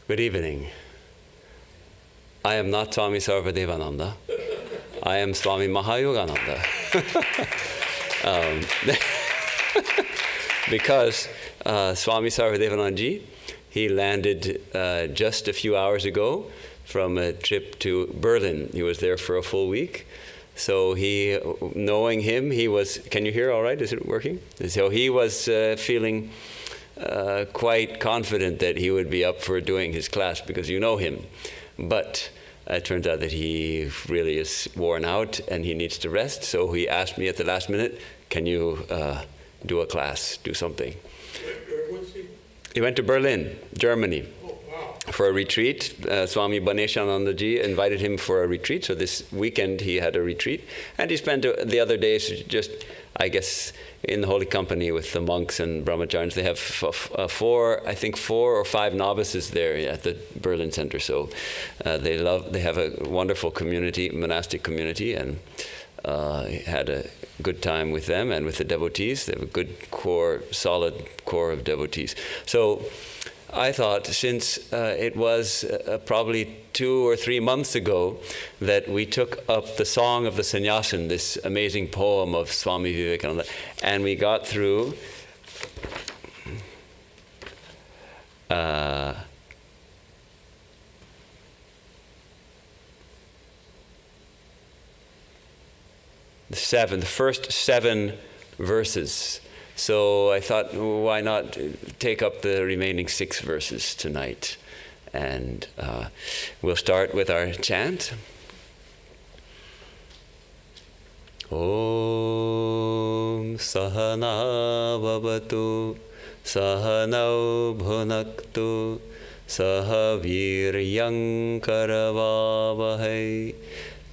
Good evening. I am not Swami Sarvadevananda. I am Swami Mahayogananda. Because Swami Sarvadevananda, he landed just a few hours ago from a trip to Berlin. He was there for a full week. So he, knowing him, he was, can you hear all right? Is it working? So he was feeling quite confident that he would be up for doing his class because you know him. But it turns out that he really is worn out and he needs to rest. So he asked me at the last minute, can you do a class, do something? He went to Berlin, Germany. For a retreat. Swami Ganeshanandaji invited him for a retreat, so this weekend he had a retreat, and he spent the other days just, I guess, in the holy company with the monks and brahmacharis. They have four or five novices there at the Berlin Center, so they have a wonderful community, monastic community, and he had a good time with them and with the devotees. They have a good core, solid core of devotees. So I thought, since it was probably 2 or 3 months ago that we took up the Song of the Sannyasin, this amazing poem of Swami Vivekananda, and we got through the first 7 verses. So I thought, why not take up the remaining 6 verses tonight? And we'll start with our chant. Om Sahana Vavatu Sahanau Bhunaktu Sahaviryam Karavavahai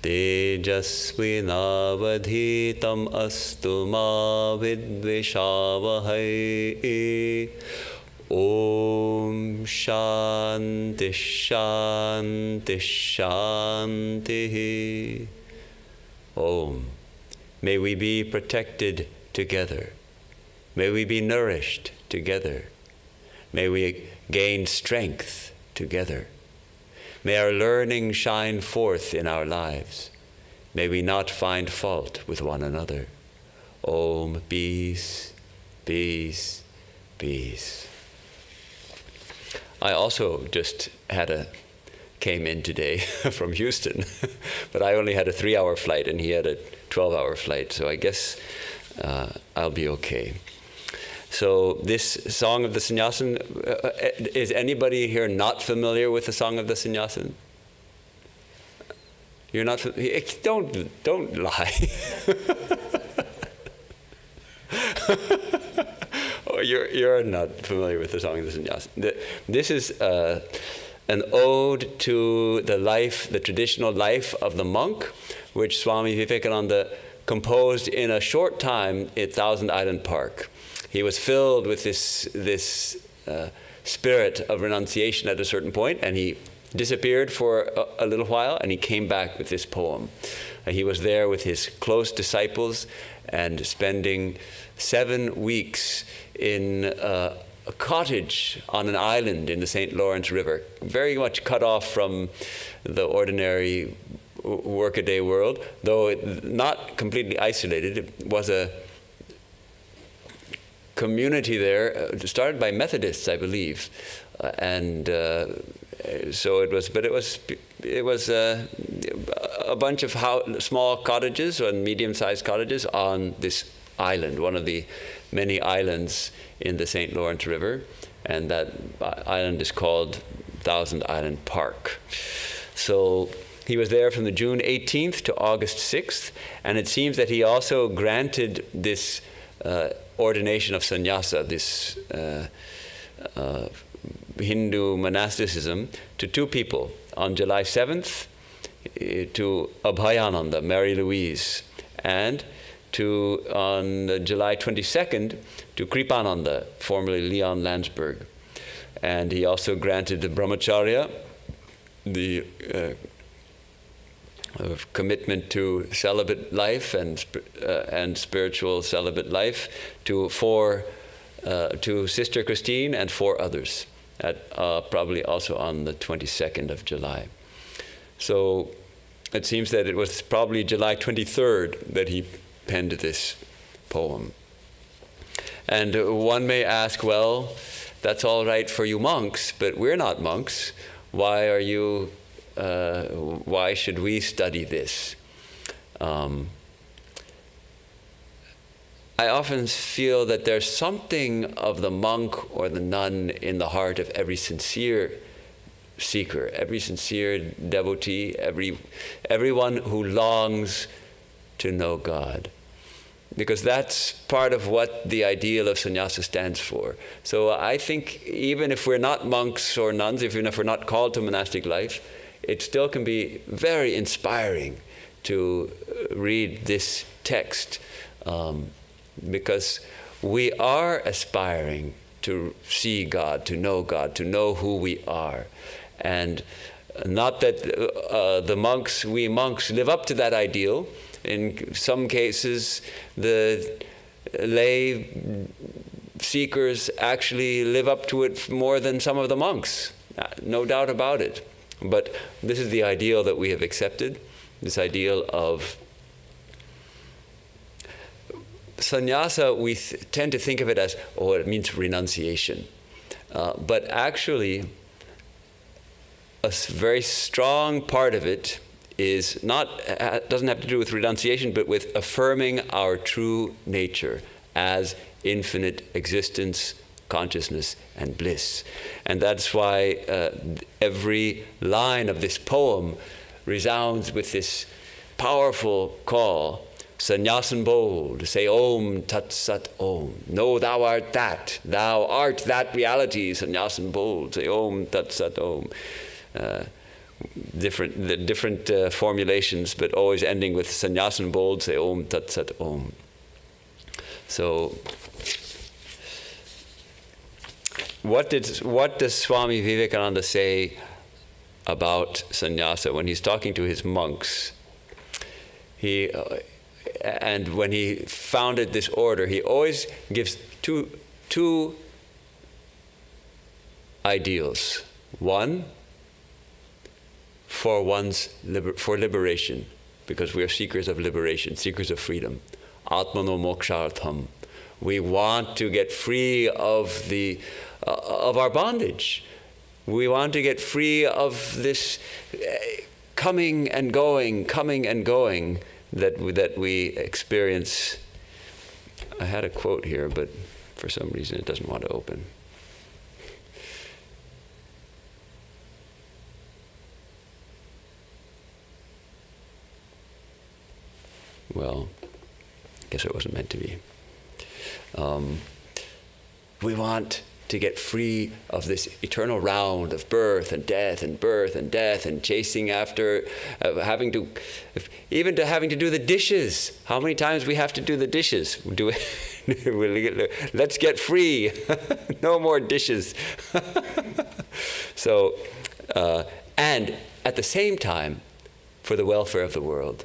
Tejasvinavadhitam astu ma vidvishavahai. Om Shanti Shanti Shanti. Om. May we be protected together. May we be nourished together. May we gain strength together. May our learning shine forth in our lives. May we not find fault with one another. Om, peace, peace, peace. I also just came in today from Houston, but I only had a 3-hour flight and he had a 12-hour flight, so I guess I'll be okay. So this Song of the Sannyasin, is anybody here not familiar with the Song of the Sannyasin? You're not? Don't lie. Oh, you're not familiar with the Song of the Sannyasin. This is an ode to the life, the traditional life of the monk, which Swami Vivekananda composed in a short time at Thousand Island Park. He was filled with this spirit of renunciation at a certain point, and he disappeared for a little while, and he came back with this poem. He was there with his close disciples and spending 7 weeks in a cottage on an island in the St. Lawrence River, very much cut off from the ordinary workaday world, though not completely isolated. It was a community there, started by Methodists, I believe, and so it was. But it was a bunch of small cottages and medium-sized cottages on this island, one of the many islands in the St. Lawrence River, and that island is called Thousand Island Park. So he was there from the June 18th to August 6th, and it seems that he also granted this ordination of sannyasa, this Hindu monasticism, to 2 people. On July 7th, to Abhayananda, Mary Louise, and on July 22nd, to Kripananda, formerly Leon Landsberg. And he also granted the brahmacharya, the commitment to celibate life and spiritual celibate life, to 4 to Sister Christine and 4 others, at probably also on the 22nd of July. So it seems that it was probably July 23rd that he penned this poem. And one may ask, well, that's all right for you monks, but we're not monks. Why should we study this? I often feel that there's something of the monk or the nun in the heart of every sincere seeker, every sincere devotee, everyone who longs to know God. Because that's part of what the ideal of sannyasa stands for. So I think even if we're not monks or nuns, even if we're not called to monastic life, it still can be very inspiring to read this text, because we are aspiring to see God, to know who we are. And not that we monks live up to that ideal. In some cases, the lay seekers actually live up to it more than some of the monks, no doubt about it. But this is the ideal that we have accepted, this ideal of sannyasa. We tend to think of it as, it means renunciation. But actually, a very strong part of it is doesn't have to do with renunciation, but with affirming our true nature as infinite existence, consciousness, and bliss. And that's why every line of this poem resounds with this powerful call. Sannyasin bold, say Om Tat Sat Om. Know thou art that reality. Sannyasin bold, say Om Tat Sat Om. Different formulations, but always ending with Sannyasin bold, say Om Tat Sat Om. So, what does Swami Vivekananda say about sannyasa when he's talking to his monks? And when he founded this order, he always gives two ideals. One, for liberation, because we are seekers of liberation, seekers of freedom. Atmano mokshartham. We want to get free of our bondage. We want to get free of this coming and going that we experience. I had a quote here, but for some reason it doesn't want to open. Well, I guess it wasn't meant to be. We want to get free of this eternal round of birth and death and birth and death and chasing after, having to do the dishes. How many times we have to do the dishes? Let's get free. No more dishes. So, and at the same time, for the welfare of the world.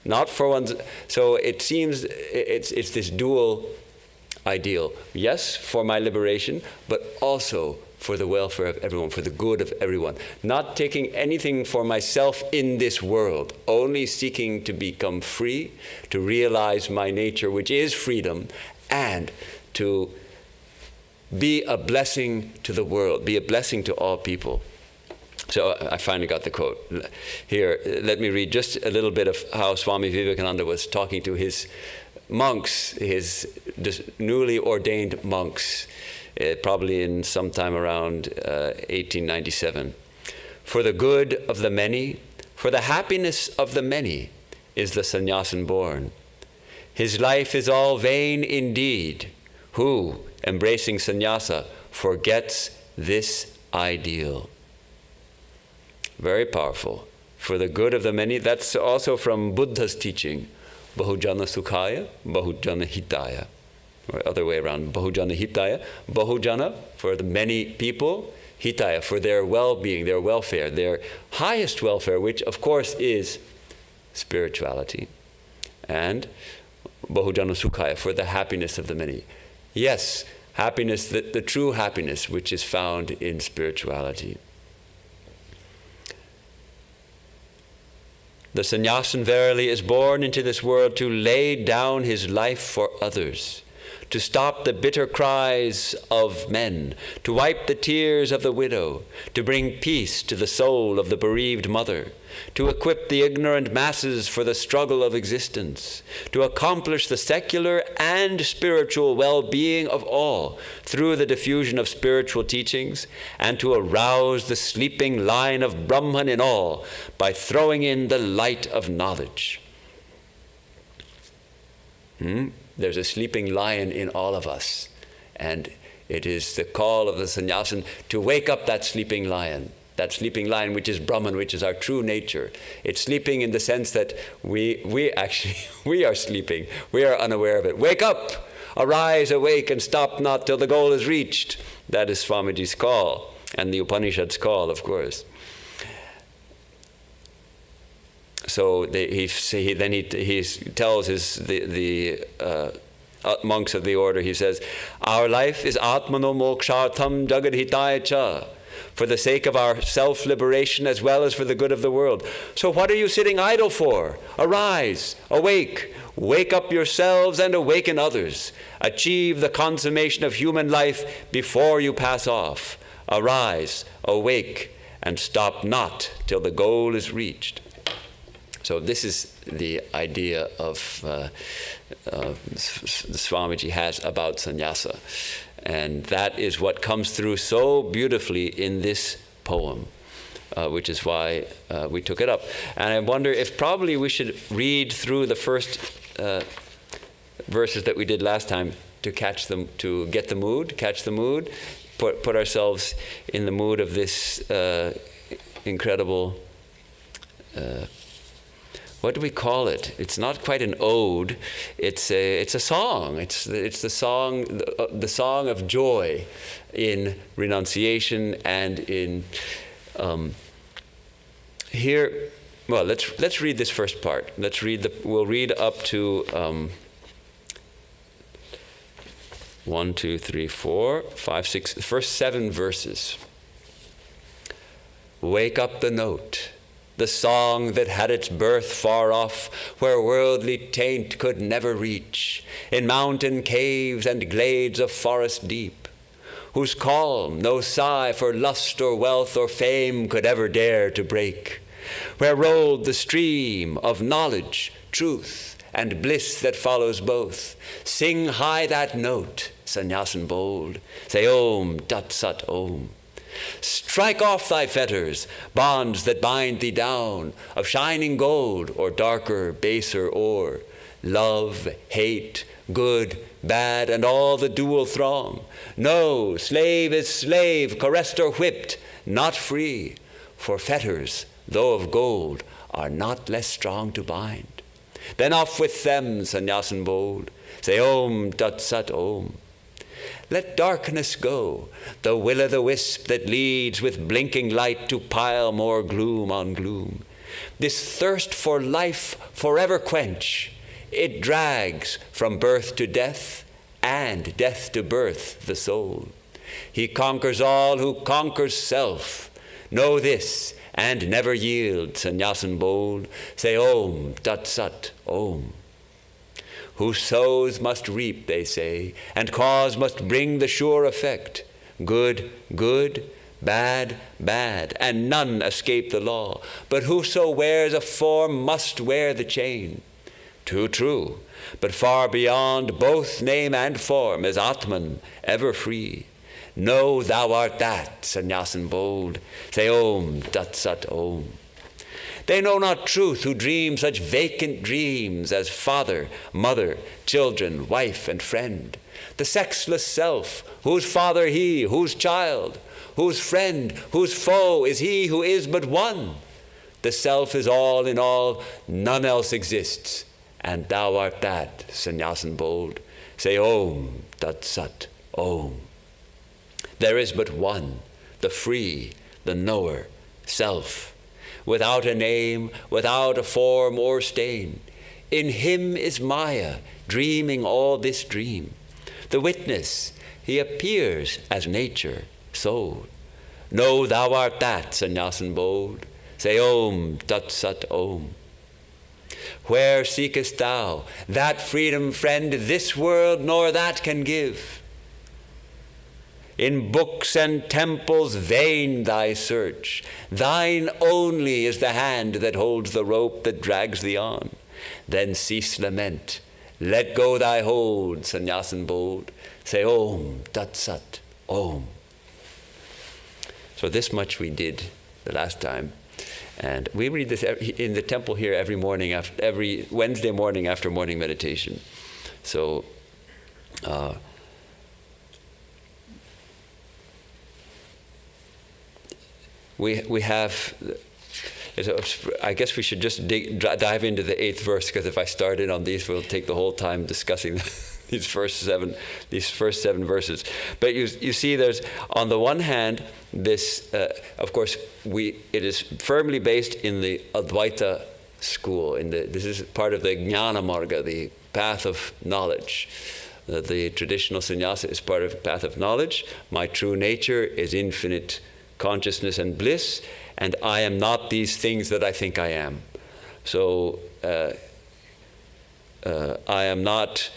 Not for one's, so it seems it's this dual ideal. Yes, for my liberation, but also for the welfare of everyone, for the good of everyone. Not taking anything for myself in this world, only seeking to become free, to realize my nature, which is freedom, and to be a blessing to the world, be a blessing to all people. So I finally got the quote. Here, let me read just a little bit of how Swami Vivekananda was talking to his monks, his newly ordained monks, probably in sometime around 1897. For the good of the many, for the happiness of the many, is the sannyasin born. His life is all vain indeed, who, embracing sannyasa, forgets this ideal. Very powerful. For the good of the many, that's also from Buddha's teaching. Bahujana Sukhaya, Bahujana Hitaya. Or other way around, Bahujana Hitaya. Bahujana, for the many people. Hitaya, for their well-being, their welfare, their highest welfare, which of course is spirituality. And Bahujana Sukhaya, for the happiness of the many. Yes, Happiness, the true happiness which is found in spirituality. The sannyasin verily is born into this world to lay down his life for others, to stop the bitter cries of men, to wipe the tears of the widow, to bring peace to the soul of the bereaved mother, to equip the ignorant masses for the struggle of existence, to accomplish the secular and spiritual well-being of all through the diffusion of spiritual teachings, and to arouse the sleeping lion of Brahman in all by throwing in the light of knowledge. There's a sleeping lion in all of us, and it is the call of the sannyasin to wake up that sleeping lion which is Brahman, which is our true nature. It's sleeping in the sense that we are sleeping. We are unaware of it. Wake up! Arise, awake, and stop not till the goal is reached. That is Swamiji's call, and the Upanishad's call, of course. So he tells the monks of the order, he says, our life is atmano mokshartham jagadhitaya cha, for the sake of our self-liberation as well as for the good of the world. So what are you sitting idle for? Arise, awake, wake up yourselves and awaken others. Achieve the consummation of human life before you pass off. Arise, awake, and stop not till the goal is reached. So this is the idea of Swamiji has about sannyasa. And that is what comes through so beautifully in this poem, which is why we took it up. And I wonder if probably we should read through the first verses that we did last time to catch them, to get the mood, catch the mood, put ourselves in the mood of this incredible, what do we call it? It's not quite an ode. It's a song. It's the song of joy in renunciation and in here. Well, let's read this first part. We'll read up to 1, 2, 3, 4, 5, 6. The first 7 verses. Wake up the note. The song that had its birth far off, where worldly taint could never reach, in mountain caves and glades of forest deep, whose calm no sigh for lust or wealth or fame could ever dare to break, where rolled the stream of knowledge, truth, and bliss that follows both. Sing high that note, Sannyasin bold, say Om Tat Sat Om. Strike off thy fetters, bonds that bind thee down, of shining gold or darker, baser ore. Love, hate, good, bad, and all the dual throng. No, slave is slave, caressed or whipped, not free. For fetters, though of gold, are not less strong to bind. Then off with them, Sannyasin bold, say Om Tat Sat Om. Let darkness go, the will-o'-the-wisp that leads with blinking light to pile more gloom on gloom. This thirst for life forever quench. It drags from birth to death and death to birth the soul. He conquers all who conquers self. Know this and never yield, Sannyasin bold. Say Om Tat Sat Om. Who sows must reap, they say, and cause must bring the sure effect. Good, good, bad, bad, and none escape the law. But whoso wears a form must wear the chain. Too true, but far beyond both name and form is Atman, ever free. Know thou art that, Sannyasin bold. Say Om Tat Sat Om. They know not truth who dream such vacant dreams as father, mother, children, wife, and friend. The sexless self, whose father he, whose child, whose friend, whose foe is he who is but one. The self is all in all, none else exists, and thou art that, Sannyasin bold. Say Om Tat Sat Om. There is but one, the free, the knower, self, without a name, without a form or stain. In him is Maya, dreaming all this dream. The witness, he appears as nature, soul. Know thou art that, Sannyasin bold. Say Om Tat Sat Om. Where seekest thou that freedom, friend, this world nor that can give? In books and temples vain thy search. Thine only is the hand that holds the rope that drags thee on. Then cease lament. Let go thy hold, Sannyasin bold. Say Om Tat Sat Om. So this much we did the last time. And we read this in the temple here every morning, every Wednesday morning after morning meditation. So we have. I guess we should just dive into the 8th verse, because if I started on these, we'll take the whole time discussing these first seven verses. But you see, there's on the one hand this. Of course, it is firmly based in the Advaita school. This is part of the Jnana Marga, the path of knowledge. The traditional sannyasa is part of the path of knowledge. My true nature is infinite consciousness and bliss, and I am not these things that I think I am. So I am not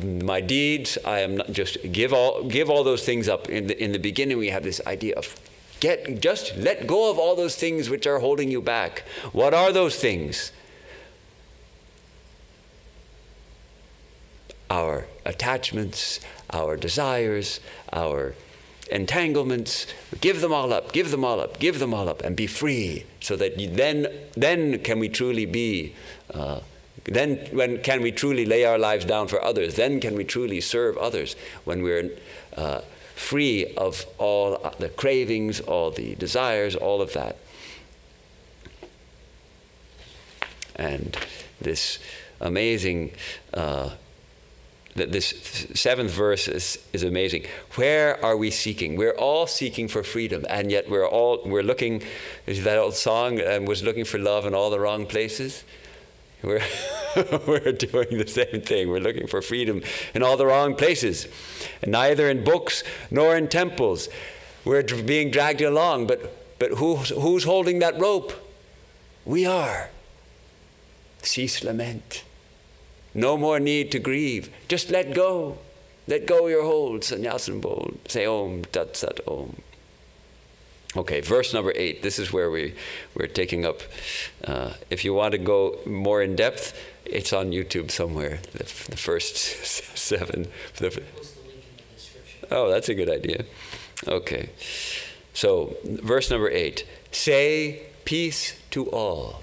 my deeds. I am not. Just give all those things up. In the beginning, we have this idea of just let go of all those things which are holding you back. What are those things? Our attachments, our desires, our entanglements. Give them all up, give them all up, give them all up, and be free, so that then can we truly be, when can we truly lay our lives down for others? Then can we truly serve others, when we're free of all the cravings, all the desires, all of that. And this amazing, this 7th verse is amazing. Where are we seeking? We're all seeking for freedom, and yet we're looking, that old song, was looking for love in all the wrong places. We're doing the same thing. We're looking for freedom in all the wrong places, and neither in books nor in temples. We're being dragged along, but who's holding that rope? We are. Cease lament. No more need to grieve. Just let go. Let go your hold, Sannyasin bold. Say Om Tat Sat Om. Okay, verse number 8. This is where we're taking up. If you want to go more in depth, it's on YouTube somewhere. The first 7. Post the link in the description. Oh, that's a good idea. Okay. So, verse number 8. Say peace to all.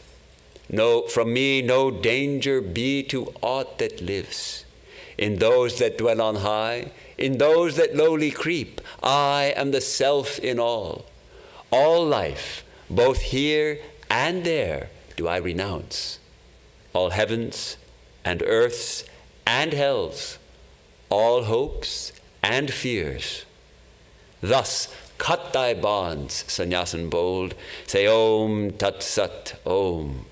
No, from me no danger be to aught that lives. In those that dwell on high, in those that lowly creep, I am the self in all. All life, both here and there, do I renounce. All heavens and earths and hells, all hopes and fears. Thus cut thy bonds, Sannyasin bold. Say Om Tat Sat Om.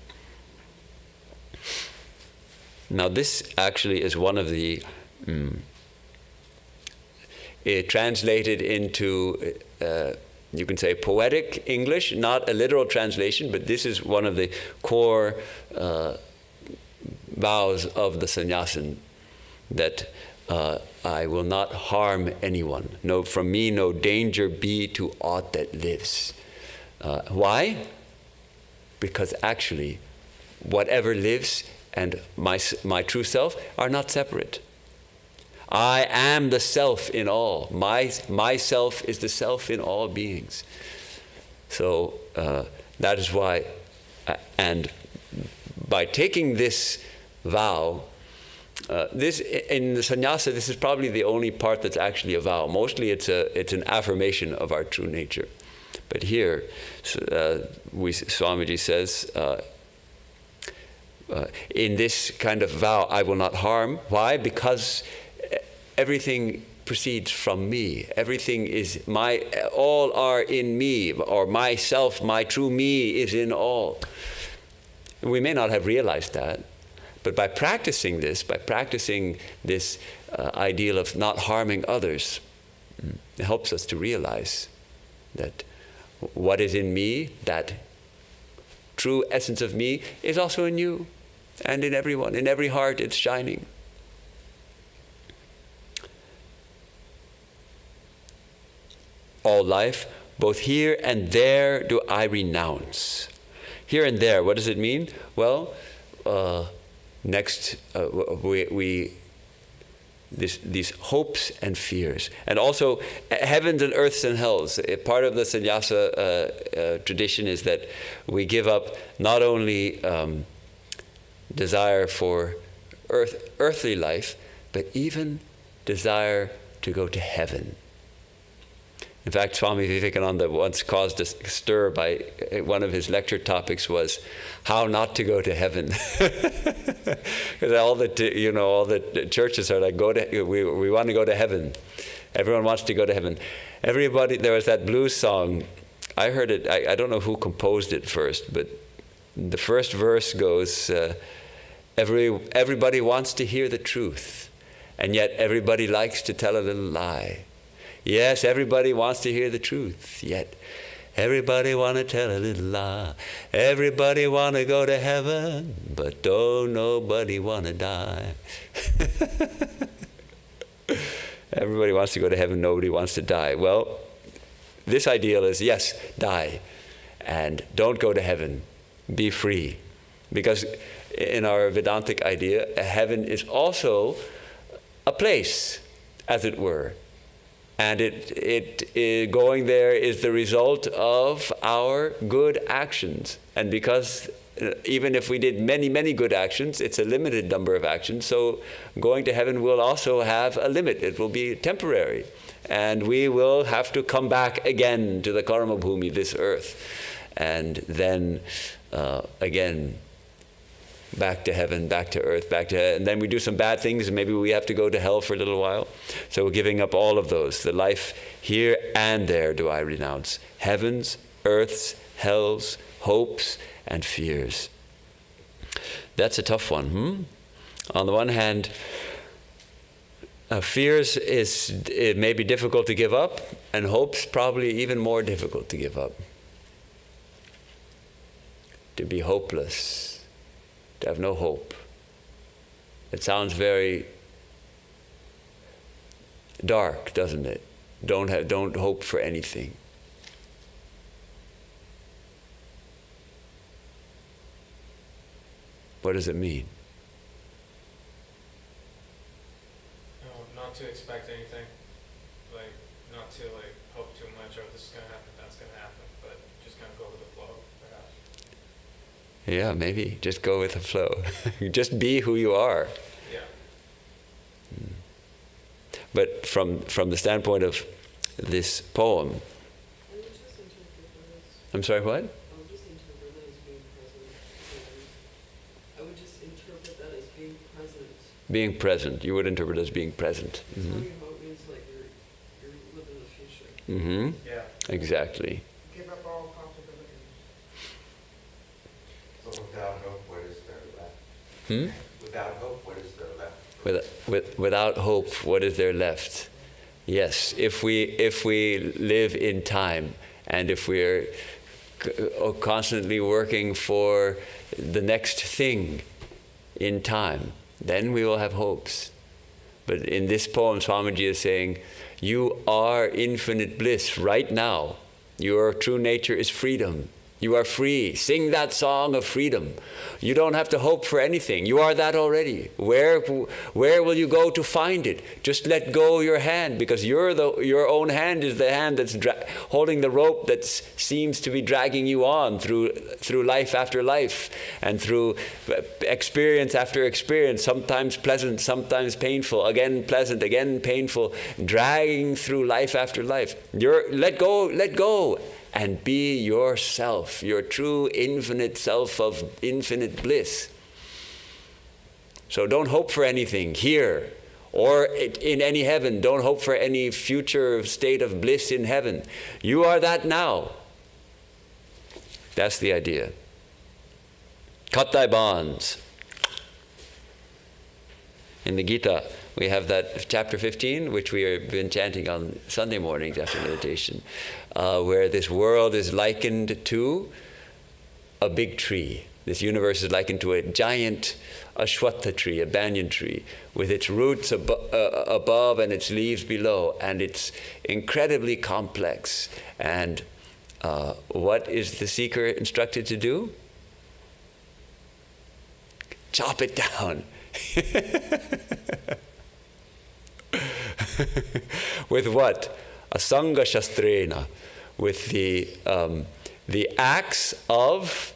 Now this actually is one of the, translated into, you can say poetic English, not a literal translation, but this is one of the core vows of the Sannyasin, that I will not harm anyone. No, from me no danger be to aught that lives. Why? Because actually, whatever lives and my true self are not separate. I am the self in all. My self is the self in all beings. So that is why, and by taking this vow, this in the sannyasa, this is probably the only part that's actually a vow. Mostly it's an affirmation of our true nature. But here, Swamiji says, in this kind of vow, I will not harm. Why? Because everything proceeds from me. Everything is all are in me, or myself, my true me is in all. We may not have realized that, but by practicing this ideal of not harming others. It helps us to realize that what is in me, that true essence of me, is also in you and in everyone. In every heart it's shining. All life, both here and there, do I renounce. Here and there, what does it mean? Well, these hopes and fears, and also heavens and earths and hells. Part of the sannyasa tradition is that we give up not only desire for earthly life, but even desire to go to heaven. In fact, Swami Vivekananda once caused a stir by one of his lecture topics was how not to go to heaven. Because all the churches are like, we want to go to heaven. Everyone wants to go to heaven. Everybody, there was that blues song. I heard it. I don't know who composed it first, but the first verse goes, everybody wants to hear the truth, and yet everybody likes to tell a little lie. Yes, everybody wants to hear the truth, yet everybody want to tell a little lie. Everybody want to go to heaven, but don't nobody want to die. Everybody wants to go to heaven, nobody wants to die. Well, this ideal is, yes, die, and don't go to heaven. Be free. Because in our Vedantic idea, heaven is also a place, as it were. And going there is the result of our good actions. And because even if we did many, many good actions, it's a limited number of actions. So going to heaven will also have a limit. It will be temporary. And we will have to come back again to the karma bhumi, this earth. And then again, back to heaven, back to earth, and then we do some bad things, and maybe we have to go to hell for a little while. So we're giving up all of those. The life here and there do I renounce. Heavens, earths, hells, hopes, and fears. That's a tough one. On the one hand, fears it may be difficult to give up, and hopes probably even more difficult to give up. To be hopeless. To have no hope. It sounds very dark, doesn't it? Don't hope for anything. What does it mean? Not to expect anything, not to hope too much, or this is gonna happen, that's gonna happen, but just kind of go with the flow, perhaps. Yeah, maybe. Just go with the flow. Just be who you are. Yeah. But from the standpoint of this poem... I'm sorry, what? I would just interpret that as being present. I would just interpret that as being present. Being present. You would interpret it as being present. Mm-hmm. How it means you're living the future. Mm-hmm. Yeah. Exactly. Give up all possibilities. So without hope, what is there left? Without hope, what is there left? Without hope, what is there left? Yes, if we live in time, and if we're constantly working for the next thing in time, then we will have hopes. But in this poem, Swamiji is saying, you are infinite bliss right now. Your true nature is freedom. You are free. Sing that song of freedom. You don't have to hope for anything. You are that already. Where will you go to find it? Just let go your hand, because your own hand is the hand that's holding the rope that seems to be dragging you on through life after life, and through experience after experience, sometimes pleasant, sometimes painful, again pleasant, again painful, dragging through life after life. Let go. And be yourself, your true infinite self of infinite bliss. So don't hope for anything here or in any heaven. Don't hope for any future state of bliss in heaven. You are that now. That's the idea. Cut thy bonds. In the Gita, We have that chapter 15, which we have been chanting on Sunday mornings after meditation, where this world is likened to a big tree. This universe is likened to a giant ashwatha tree, a banyan tree, with its roots above and its leaves below, and it's incredibly complex. And what is the seeker instructed to do? Chop it down. With what? Asanga shastrena, with the axe of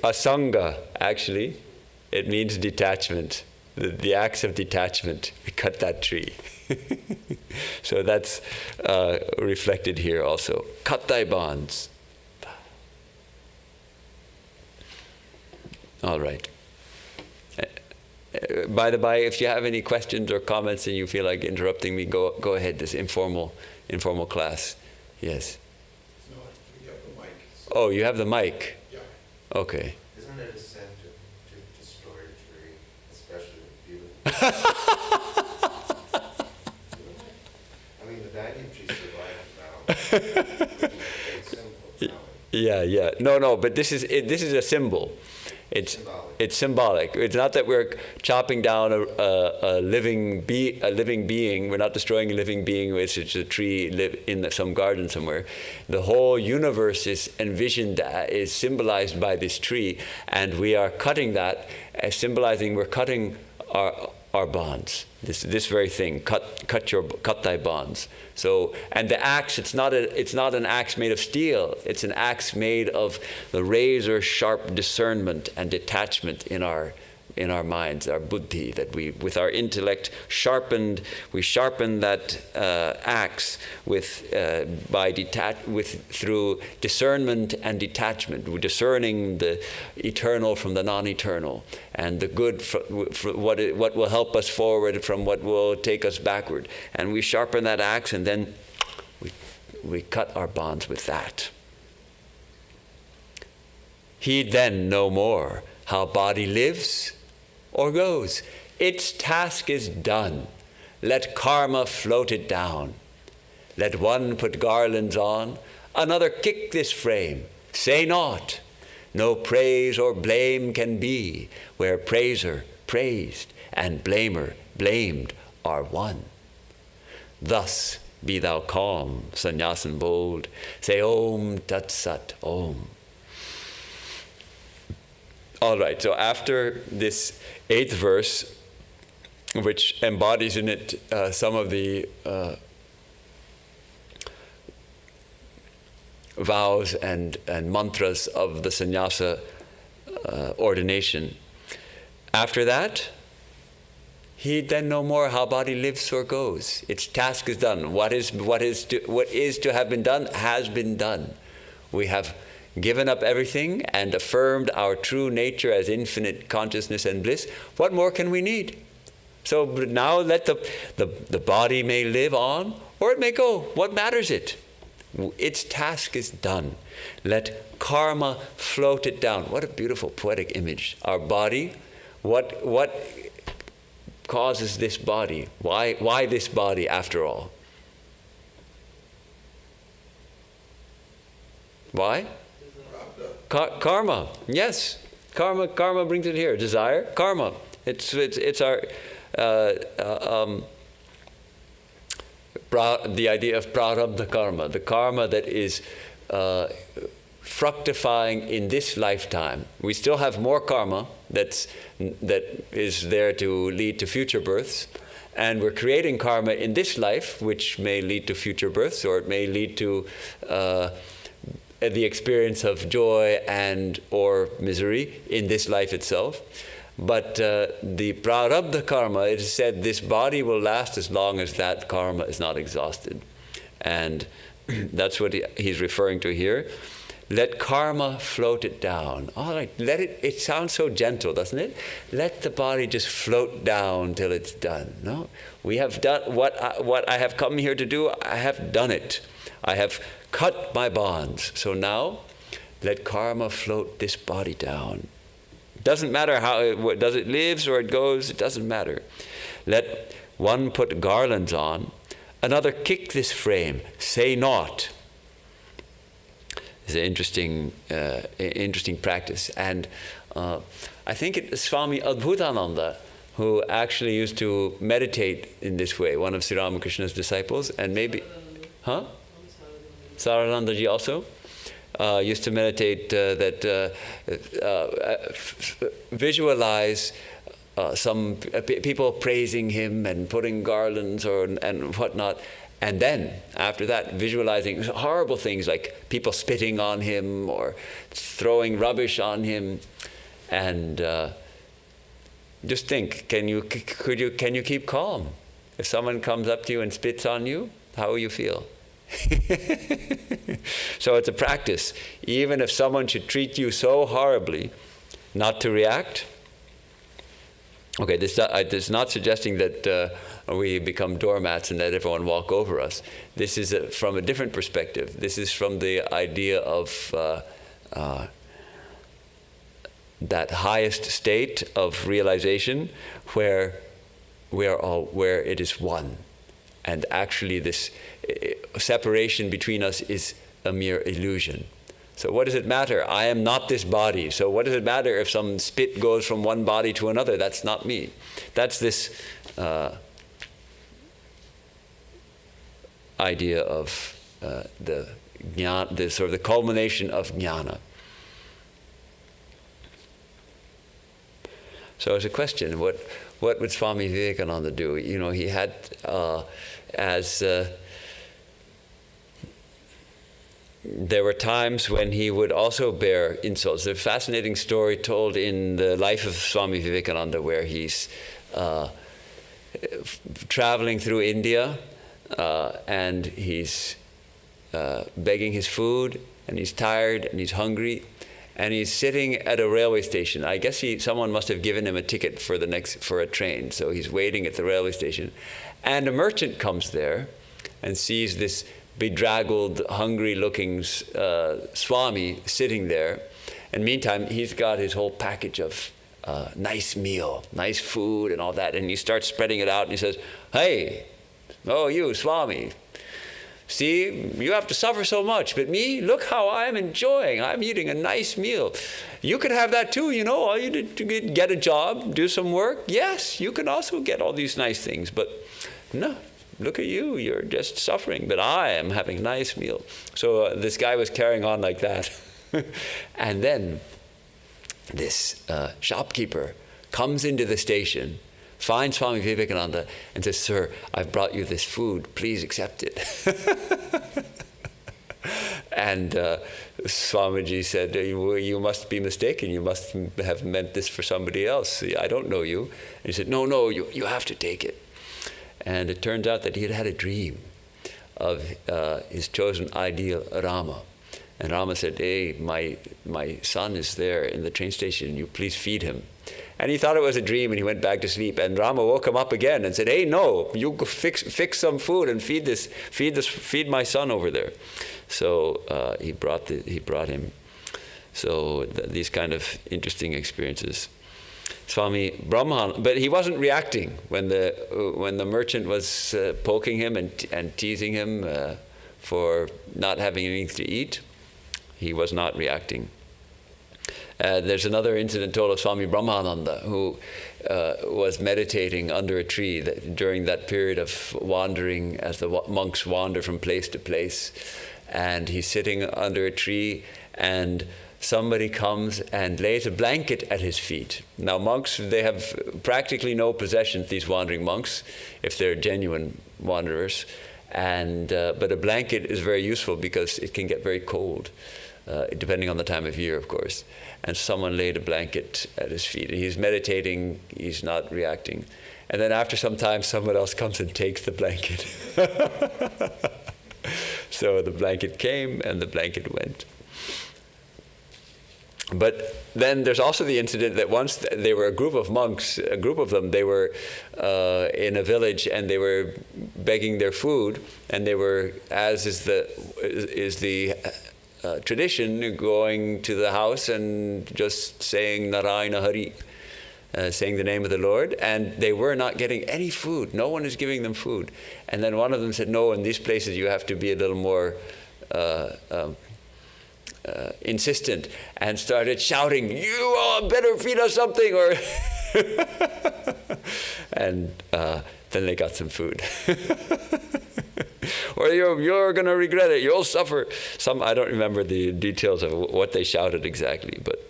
asanga. Actually, it means detachment. The axe of detachment. We cut that tree. So that's reflected here also. Cut thy bonds. All right. By the by, if you have any questions or comments and you feel like interrupting me, go ahead. This informal class. Yes. No, we have the mic. Oh, you have the mic. Yeah. Okay. Isn't it a sin to destroy a tree, especially a beautiful? I mean, the banyan tree survived now. It's symbol now. Yeah. No. But this is a symbol. It's symbolic. It's not that we're chopping down a living being. We're not destroying a living being, which is a tree in some garden somewhere. The whole universe is envisioned, is symbolized by this tree, and we are cutting that, as symbolizing we're cutting our bonds. This very thing. Cut thy bonds. So, and the axe, it's not an axe made of steel. It's an axe made of the razor sharp discernment and detachment in our minds, our buddhi, that we, with our intellect we sharpen that axe through discernment and detachment. We're discerning the eternal from the non-eternal, and the good what will help us forward from what will take us backward. And we sharpen that axe, and then we cut our bonds with that. Heed then no more how body lives or goes. Its task is done. Let karma float it down. Let one put garlands on, another kick this frame. Say naught. No praise or blame can be where praiser praised and blamer blamed are one. Thus be thou calm, Sannyasin bold. Say Om Tat Sat Om. All right, so after this 8th verse, which embodies in it some of the vows and mantras of the sannyasa ordination, after that, heed then no more how body lives or goes. Its task is done. What is to have been done has been done. We have given up everything and affirmed our true nature as infinite consciousness and bliss. What more can we need? So now let the body may live on or it may go. What matters it? Its task is done. Let karma float it down. What a beautiful poetic image. Our body, what causes this body? Why this body after all? Why? Karma, yes. Karma brings it here. Desire, karma. It's our the idea of prarabdha karma, the karma that is fructifying in this lifetime. We still have more karma that is there to lead to future births, and we're creating karma in this life, which may lead to future births, or it may lead to the experience of joy and or misery in this life itself. But the prarabdha karma, it is said this body will last as long as that karma is not exhausted. And that's what he's referring to here. Let karma float it down. All right, it sounds so gentle, doesn't it? Let the body just float down till it's done. No, we have done what I have come here to do. I have done it. I have cut my bonds. So now, let karma float this body down. Doesn't matter how does it lives or it goes, it doesn't matter. Let one put garlands on, another kick this frame, say naught. It's an interesting practice. And I think it was Swami Adbhutananda who actually used to meditate in this way, one of Sri Ramakrishna's disciples, and maybe, Saradanandaji also used to meditate visualize some people praising him and putting garlands and whatnot, and then after that visualizing horrible things like people spitting on him or throwing rubbish on him, and just think: can you keep calm if someone comes up to you and spits on you? How will you feel? So it's a practice. Even if someone should treat you so horribly, not to react. Okay, this is not suggesting that we become doormats and let everyone walk over us. This is from a different perspective. This is from the idea of that highest state of realization where it is one. And actually this separation between us is a mere illusion. So what does it matter? I am not this body. So what does it matter if some spit goes from one body to another? That's not me. That's this idea of the sort of the culmination of jnana. So it's a question: what would Swami Vivekananda do? You know, he had there were times when he would also bear insults. There's a fascinating story told in the life of Swami Vivekananda where he's traveling through India and he's begging his food, and he's tired and he's hungry, and he's sitting at a railway station. I guess someone must have given him a ticket for a train, so he's waiting at the railway station, and a merchant comes there and sees this bedraggled, hungry-looking Swami sitting there, and meantime he's got his whole package of nice meal, nice food, and all that, and he starts spreading it out, and he says, "Hey, oh you Swami, see, you have to suffer so much, but me, look how I'm enjoying. I'm eating a nice meal. You could have that too, you know. All you did to get a job, do some work. Yes, you can also get all these nice things, but no, look at you. You're just suffering, but I am having a nice meal." So this guy was carrying on like that. And then this shopkeeper comes into the station, finds Swami Vivekananda, and says, "Sir, I've brought you this food. Please accept it." And Swamiji said, "You must be mistaken. You must have meant this for somebody else. I don't know you." And he said, No, you have to take it." And it turns out that he had had a dream of his chosen ideal, Rama. And Rama said, "Hey, my son is there in the train station. You please feed him." And he thought it was a dream, and he went back to sleep. And Rama woke him up again and said, "Hey, no, you go fix some food and feed my son over there." So he brought him. So these kind of interesting experiences. Swami Brahman, but he wasn't reacting when the merchant was poking him and teasing him for not having anything to eat. He was not reacting. There's another incident told of Swami Brahmananda, who was meditating under a tree during that period of wandering, as the monks wander from place to place. And he's sitting under a tree, and somebody comes and lays a blanket at his feet. Now monks, they have practically no possessions, these wandering monks, if they're genuine wanderers. And but a blanket is very useful because it can get very cold, depending on the time of year, of course. And someone laid a blanket at his feet. And he's meditating, he's not reacting. And then after some time, someone else comes and takes the blanket. So the blanket came and the blanket went. But then there's also the incident that once they were a group of monks, a group of them, they were in a village and they were begging their food, and they were, as is the tradition, going to the house and just saying Narayana Hari, saying the name of the Lord, and they were not getting any food. No one is giving them food. And then one of them said, no, in these places you have to be a little more insistent, and started shouting, you all better feed us something, or and then they got some food. Or you're going to regret it, you'll suffer. I don't remember the details of what they shouted exactly, but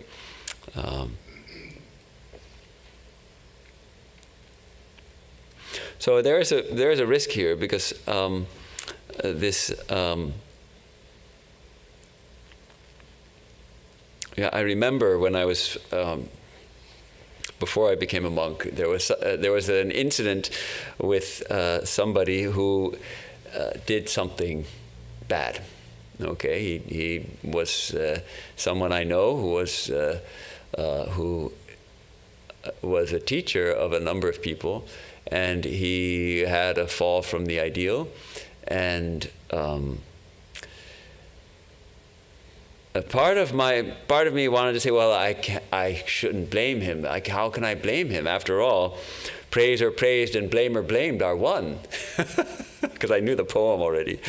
so there is a risk here, because I remember when I was before I became a monk, there was an incident with somebody who did something bad. Okay, he was someone I know who was a teacher of a number of people, and he had a fall from the ideal, and a part of me wanted to say, well, I shouldn't blame him. Like, how can I blame him? After all, praise or praised and blame or blamed are one. Because I knew the poem already.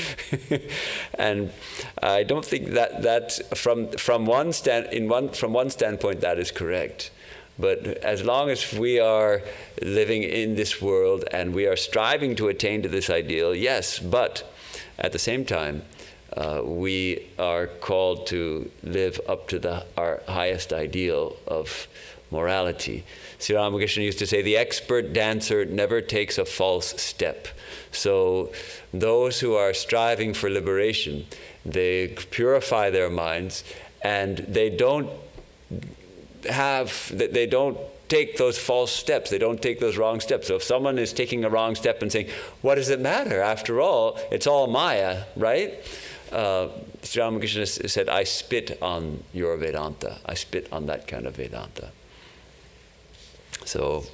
And I don't think that from one standpoint that is correct. But as long as we are living in this world and we are striving to attain to this ideal, yes, but at the same time, we are called to live up to our highest ideal of morality. Sri Ramakrishna used to say, the expert dancer never takes a false step. So those who are striving for liberation, they purify their minds, and they don't take those false steps. They don't take those wrong steps. So if someone is taking a wrong step and saying, what does it matter? After all, it's all Maya, right? Sri Ramakrishna said, I spit on your Vedanta. I spit on that kind of Vedanta. So,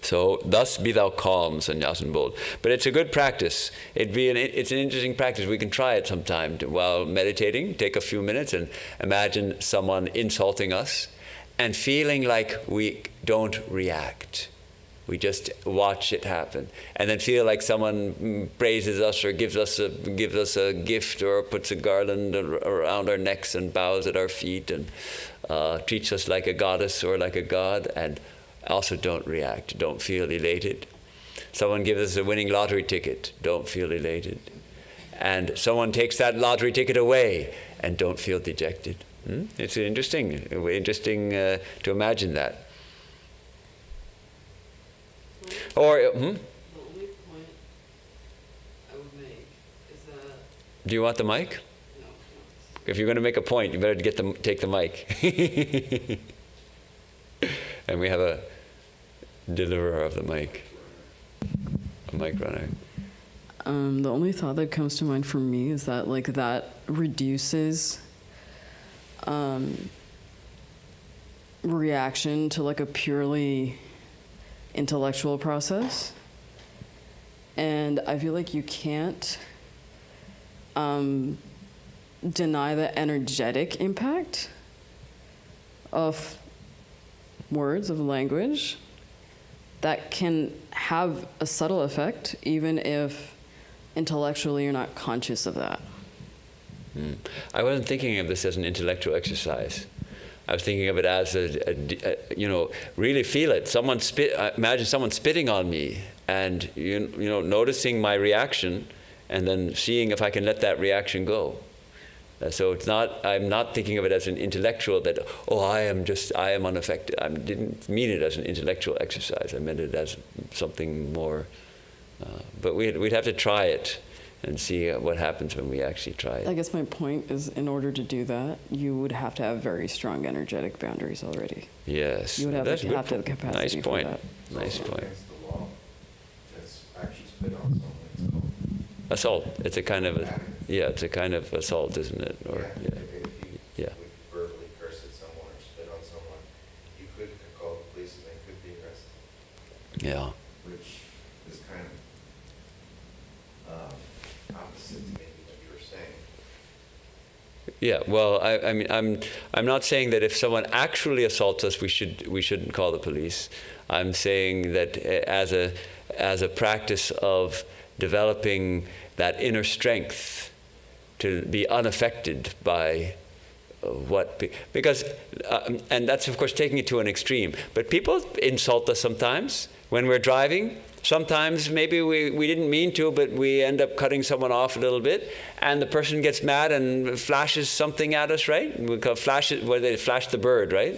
So, thus be thou calm, Sannyasin bold. But it's a good practice. It's an interesting practice. We can try it sometime while meditating. Take a few minutes and imagine someone insulting us and feeling like we don't react. We just watch it happen, and then feel like someone praises us or gives us a gift or puts a garland around our necks and bows at our feet and treats us like a goddess or like a god, and also don't react. Don't feel elated. Someone gives us a winning lottery ticket. Don't feel elated. And someone takes that lottery ticket away, and don't feel dejected. It's interesting to imagine that. Or, The only point I would make is that... Do you want the mic? No. If you're going to make a point, you better take the mic. And we have a deliverer of the mic. A mic runner. The only thought that comes to mind for me is that, like, that reduces reaction to, like, a purely intellectual process. And I feel like you can't deny the energetic impact of words, of language, that can have a subtle effect, even if intellectually you're not conscious of that. I wasn't thinking of this as an intellectual exercise. I was thinking of it as really feel it. Imagine someone spitting on me, and noticing my reaction, and then seeing if I can let that reaction go. So I'm not thinking of it as an intellectual that, I am unaffected. I didn't mean it as an intellectual exercise. I meant it as something more. But we'd have to try it and see what happens when we actually try it. I guess my point is, in order to do that, you would have to have very strong energetic boundaries already. Yes. You would have to have the capacity nice point. for that. Nice point. Against the law. That's actually spit on someone. It's called Assault. It's a kind of assault, isn't it? Or If you would verbally curse at someone or spit on someone, you could call the police and they could be arrested. Yeah. which is kind of opposites maybe what you were saying. Yeah, well, I mean, I'm not saying that if someone actually assaults us, we shouldn't call the police. I'm saying that as a practice of developing that inner strength to be unaffected by because and that's of course taking it to an extreme. But people insult us sometimes when we're driving. Sometimes maybe we didn't mean to, but we end up cutting someone off a little bit, and the person gets mad and flashes something at us, right? We call where they flash the bird, right?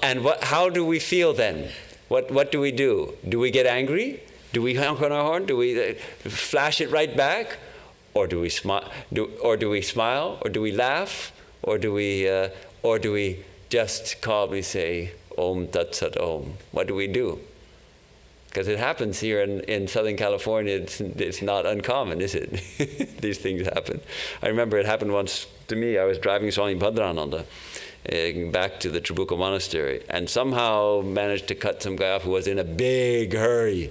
And how do we feel then? What do we do? Do we get angry? Do we honk on our horn? Do we flash it right back? Or do we smile? Or do we smile? Or do we laugh? Or do we just calmly say Om Tat Sat Om? What do we do? Because it happens here in Southern California. It's not uncommon, is it? These things happen. I remember it happened once to me. I was driving Swami Bhadrananda back to the Trabuco Monastery, and somehow managed to cut some guy off who was in a big hurry.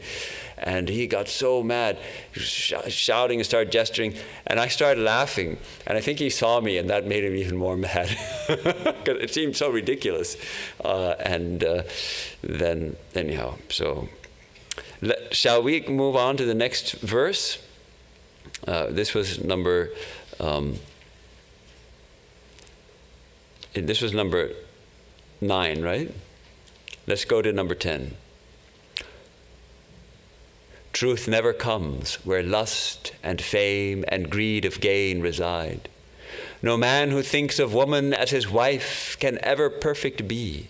And he got so mad, he was shouting and started gesturing, and I started laughing. And I think he saw me, and that made him even more mad, because it seemed so ridiculous. Then anyhow, so shall we move on to the next verse? This was number 9, right? Let's go to number 10. Truth never comes where lust and fame and greed of gain reside. No man who thinks of woman as his wife can ever perfect be,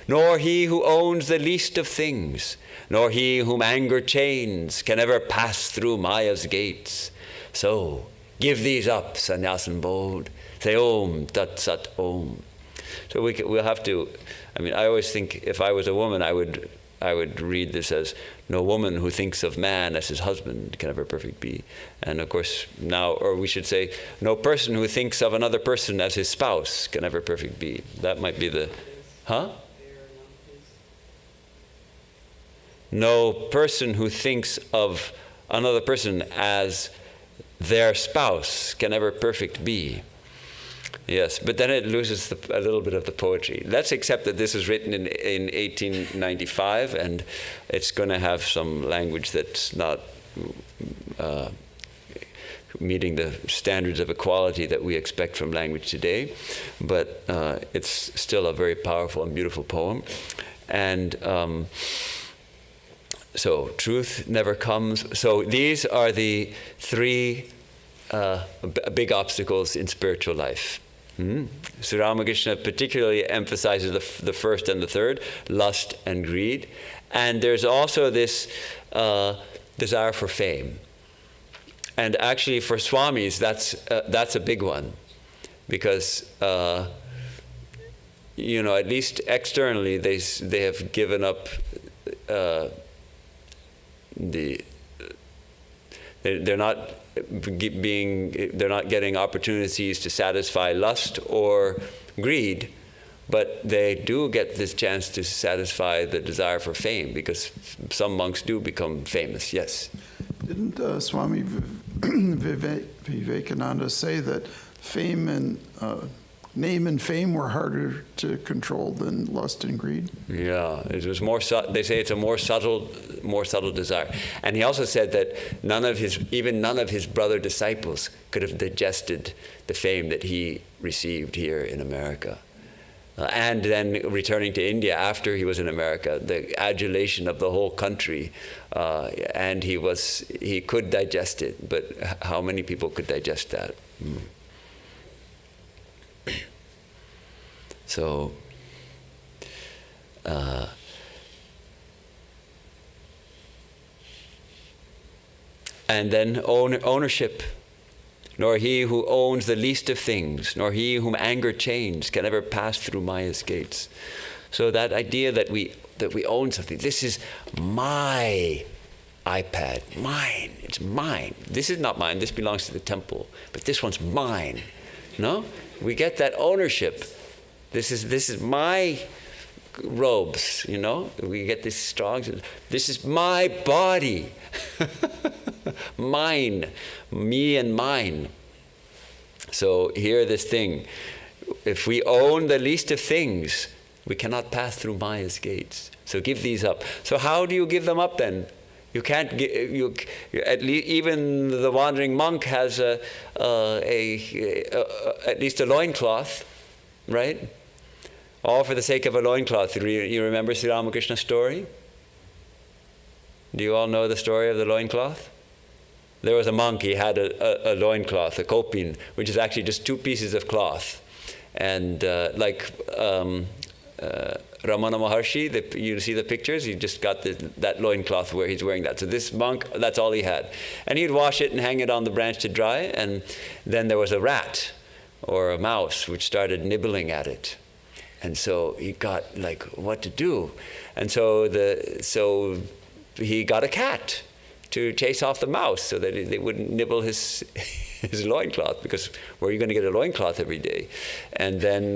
nor he who owns the least of things, nor he whom anger chains can ever pass through Maya's gates. So give these up, Sannyasin bold. Say Om Tat Sat Om. So we'll have to. I mean, I always think if I was a woman, I would read this as no woman who thinks of man as his husband can ever perfect be. And of course now, or we should say, no person who thinks of another person as his spouse can ever perfect be. That might be the, huh? No person who thinks of another person as their spouse can ever perfect be. Yes, but then it loses a little bit of the poetry. Let's accept that this was written in 1895, and it's going to have some language that's not meeting the standards of equality that we expect from language today, but it's still a very powerful and beautiful poem. And so truth never comes. So these are the 3 big obstacles in spiritual life. Sri Ramakrishna particularly emphasizes the first and the third, lust and greed. And there's also this desire for fame. And actually for Swamis, that's a big one. Because, at least externally, they have given up they're not getting opportunities to satisfy lust or greed, but they do get this chance to satisfy the desire for fame, because some monks do become famous. Yes. Didn't Swami Vivekananda say that fame and name and fame were harder to control than lust and greed? Yeah, it was more. They say it's a more subtle desire. And he also said that none of his brother disciples could have digested the fame that he received here in America. And then returning to India after he was in America, the adulation of the whole country, and he could digest it, but how many people could digest that? So, and then ownership. Nor he who owns the least of things, nor he whom anger chains can ever pass through Maya's gates. So that idea that we own something. This is my iPad, mine. It's mine. This is not mine. This belongs to the temple, but this one's mine. No, we get that ownership. This is my robes. We get this strong. This is my body. Mine, me and mine. So hear this thing. If we own the least of things, we cannot pass through Maya's gates. So give these up. So how do you give them up then? You can't give, even the wandering monk has at least a loincloth, right? All for the sake of a loincloth. You remember Sri Ramakrishna's story? Do you all know the story of the loincloth? There was a monk, he had a loincloth, a kopin, which is actually just two pieces of cloth. And Ramana Maharshi, you see the pictures, he just got that loincloth where he's wearing that. So this monk, that's all he had. And he'd wash it and hang it on the branch to dry, and then there was a rat or a mouse which started nibbling at it. And so he got like what to do. And so he got a cat to chase off the mouse so that they wouldn't nibble his loincloth, because where are you going to get a loincloth every day? And then,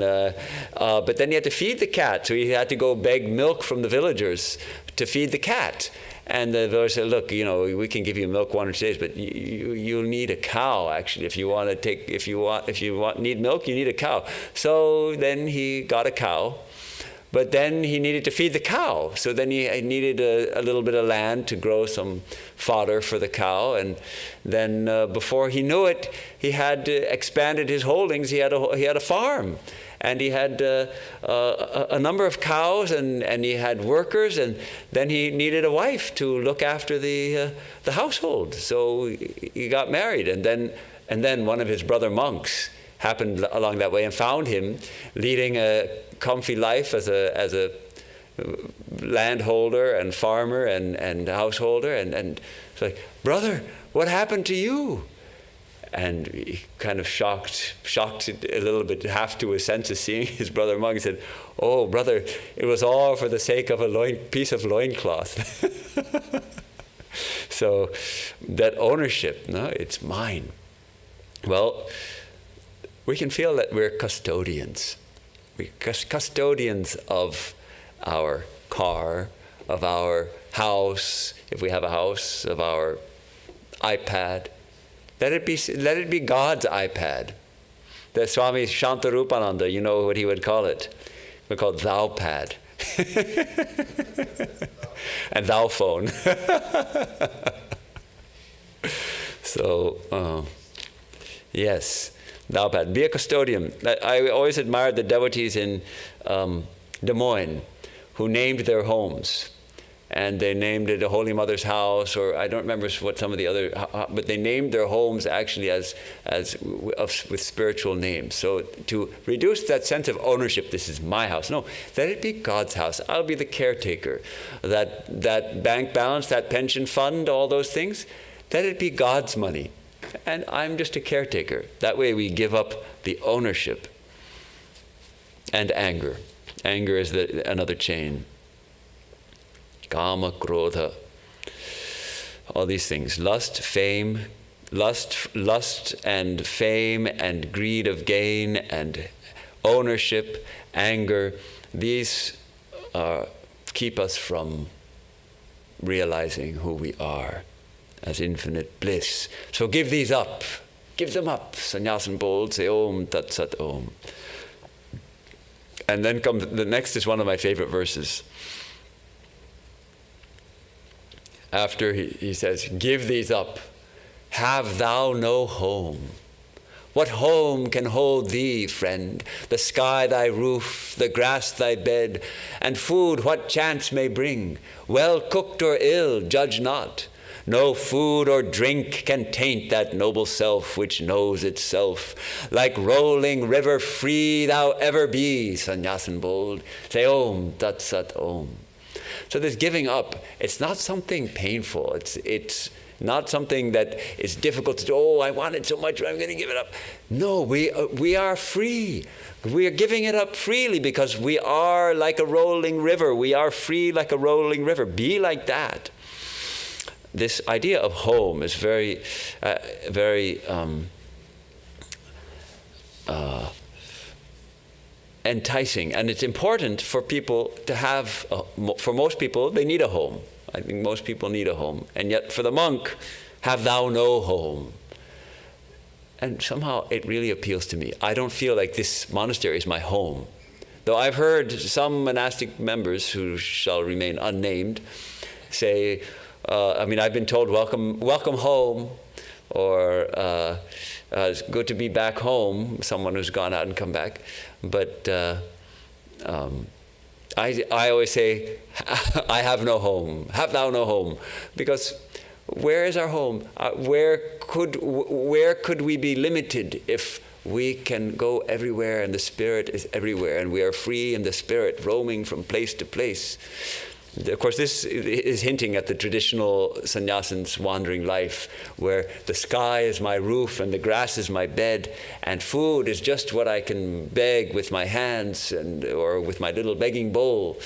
but then he had to feed the cat, so he had to go beg milk from the villagers to feed the cat. And the village said, look, we can give you milk 1 or 2 days, but you'll need a cow, actually. If you need milk, you need a cow. So then he got a cow. But then he needed to feed the cow. So then he needed a little bit of land to grow some fodder for the cow. And then before he knew it, he had expanded his holdings. He had a farm. And he had a number of cows, and he had workers. And then he needed a wife to look after the household. So he got married. And then one of his brother monks happened along that way and found him leading a comfy life as a landholder and farmer and householder, and it's like, brother, what happened to you? And he kind of shocked a little bit, half to his senses, seeing his brother monk. He said, oh, brother, it was all for the sake of a piece of loincloth. So that ownership, no, it's mine. Well, we can feel that we're custodians. We're custodians of our car, of our house, if we have a house, of our iPad. Let it be God's iPad. The Swami Shantarupananda, you know what he would call it? He would call it thou pad. And thou phone. So, yes. Naupad, be a custodian. I always admired the devotees in Des Moines who named their homes. And they named it a Holy Mother's house, or I don't remember what some of the other, but they named their homes actually with spiritual names. So to reduce that sense of ownership, this is my house. No, let it be God's house. I'll be the caretaker. That bank balance, that pension fund, all those things, let it be God's money. And I'm just a caretaker. That way we give up the ownership. And anger. Anger is another chain. Kama, krodha. All these things. Lust, fame. Lust and fame and greed of gain and ownership, anger. These keep us from realizing who we are as infinite bliss. So give these up. Give them up. Sannyasin bold, say Om Tat Sat Om. And then comes, the next is one of my favorite verses. After he says, give these up. Have thou no home. What home can hold thee, friend? The sky thy roof, the grass thy bed, and food what chance may bring. Well cooked or ill, judge not. No food or drink can taint that noble self which knows itself. Like rolling river free thou ever be, Sannyasin bold. Say Om Tat Sat Om. So this giving up, it's not something painful. It's not something that is difficult to do. Oh, I want it so much, I'm going to give it up. No, we are free. We are giving it up freely because we are like a rolling river. We are free like a rolling river. Be like that. This idea of home is very enticing, and it's important for people to have, for most people, they need a home. I think most people need a home. And yet for the monk, Have thou no home. And somehow it really appeals to me. I don't feel like this monastery is my home. Though I've heard some monastic members who shall remain unnamed say, I've been told, welcome home, or it's good to be back home, someone who's gone out and come back. But I always say, I have no home, have thou no home, because where is our home? Where could we be limited if we can go everywhere and the Spirit is everywhere and we are free in the Spirit, roaming from place to place? Of course, this is hinting at the traditional Sannyasin's wandering life, where the sky is my roof and the grass is my bed, and food is just what I can beg with my hands or with my little begging bowl,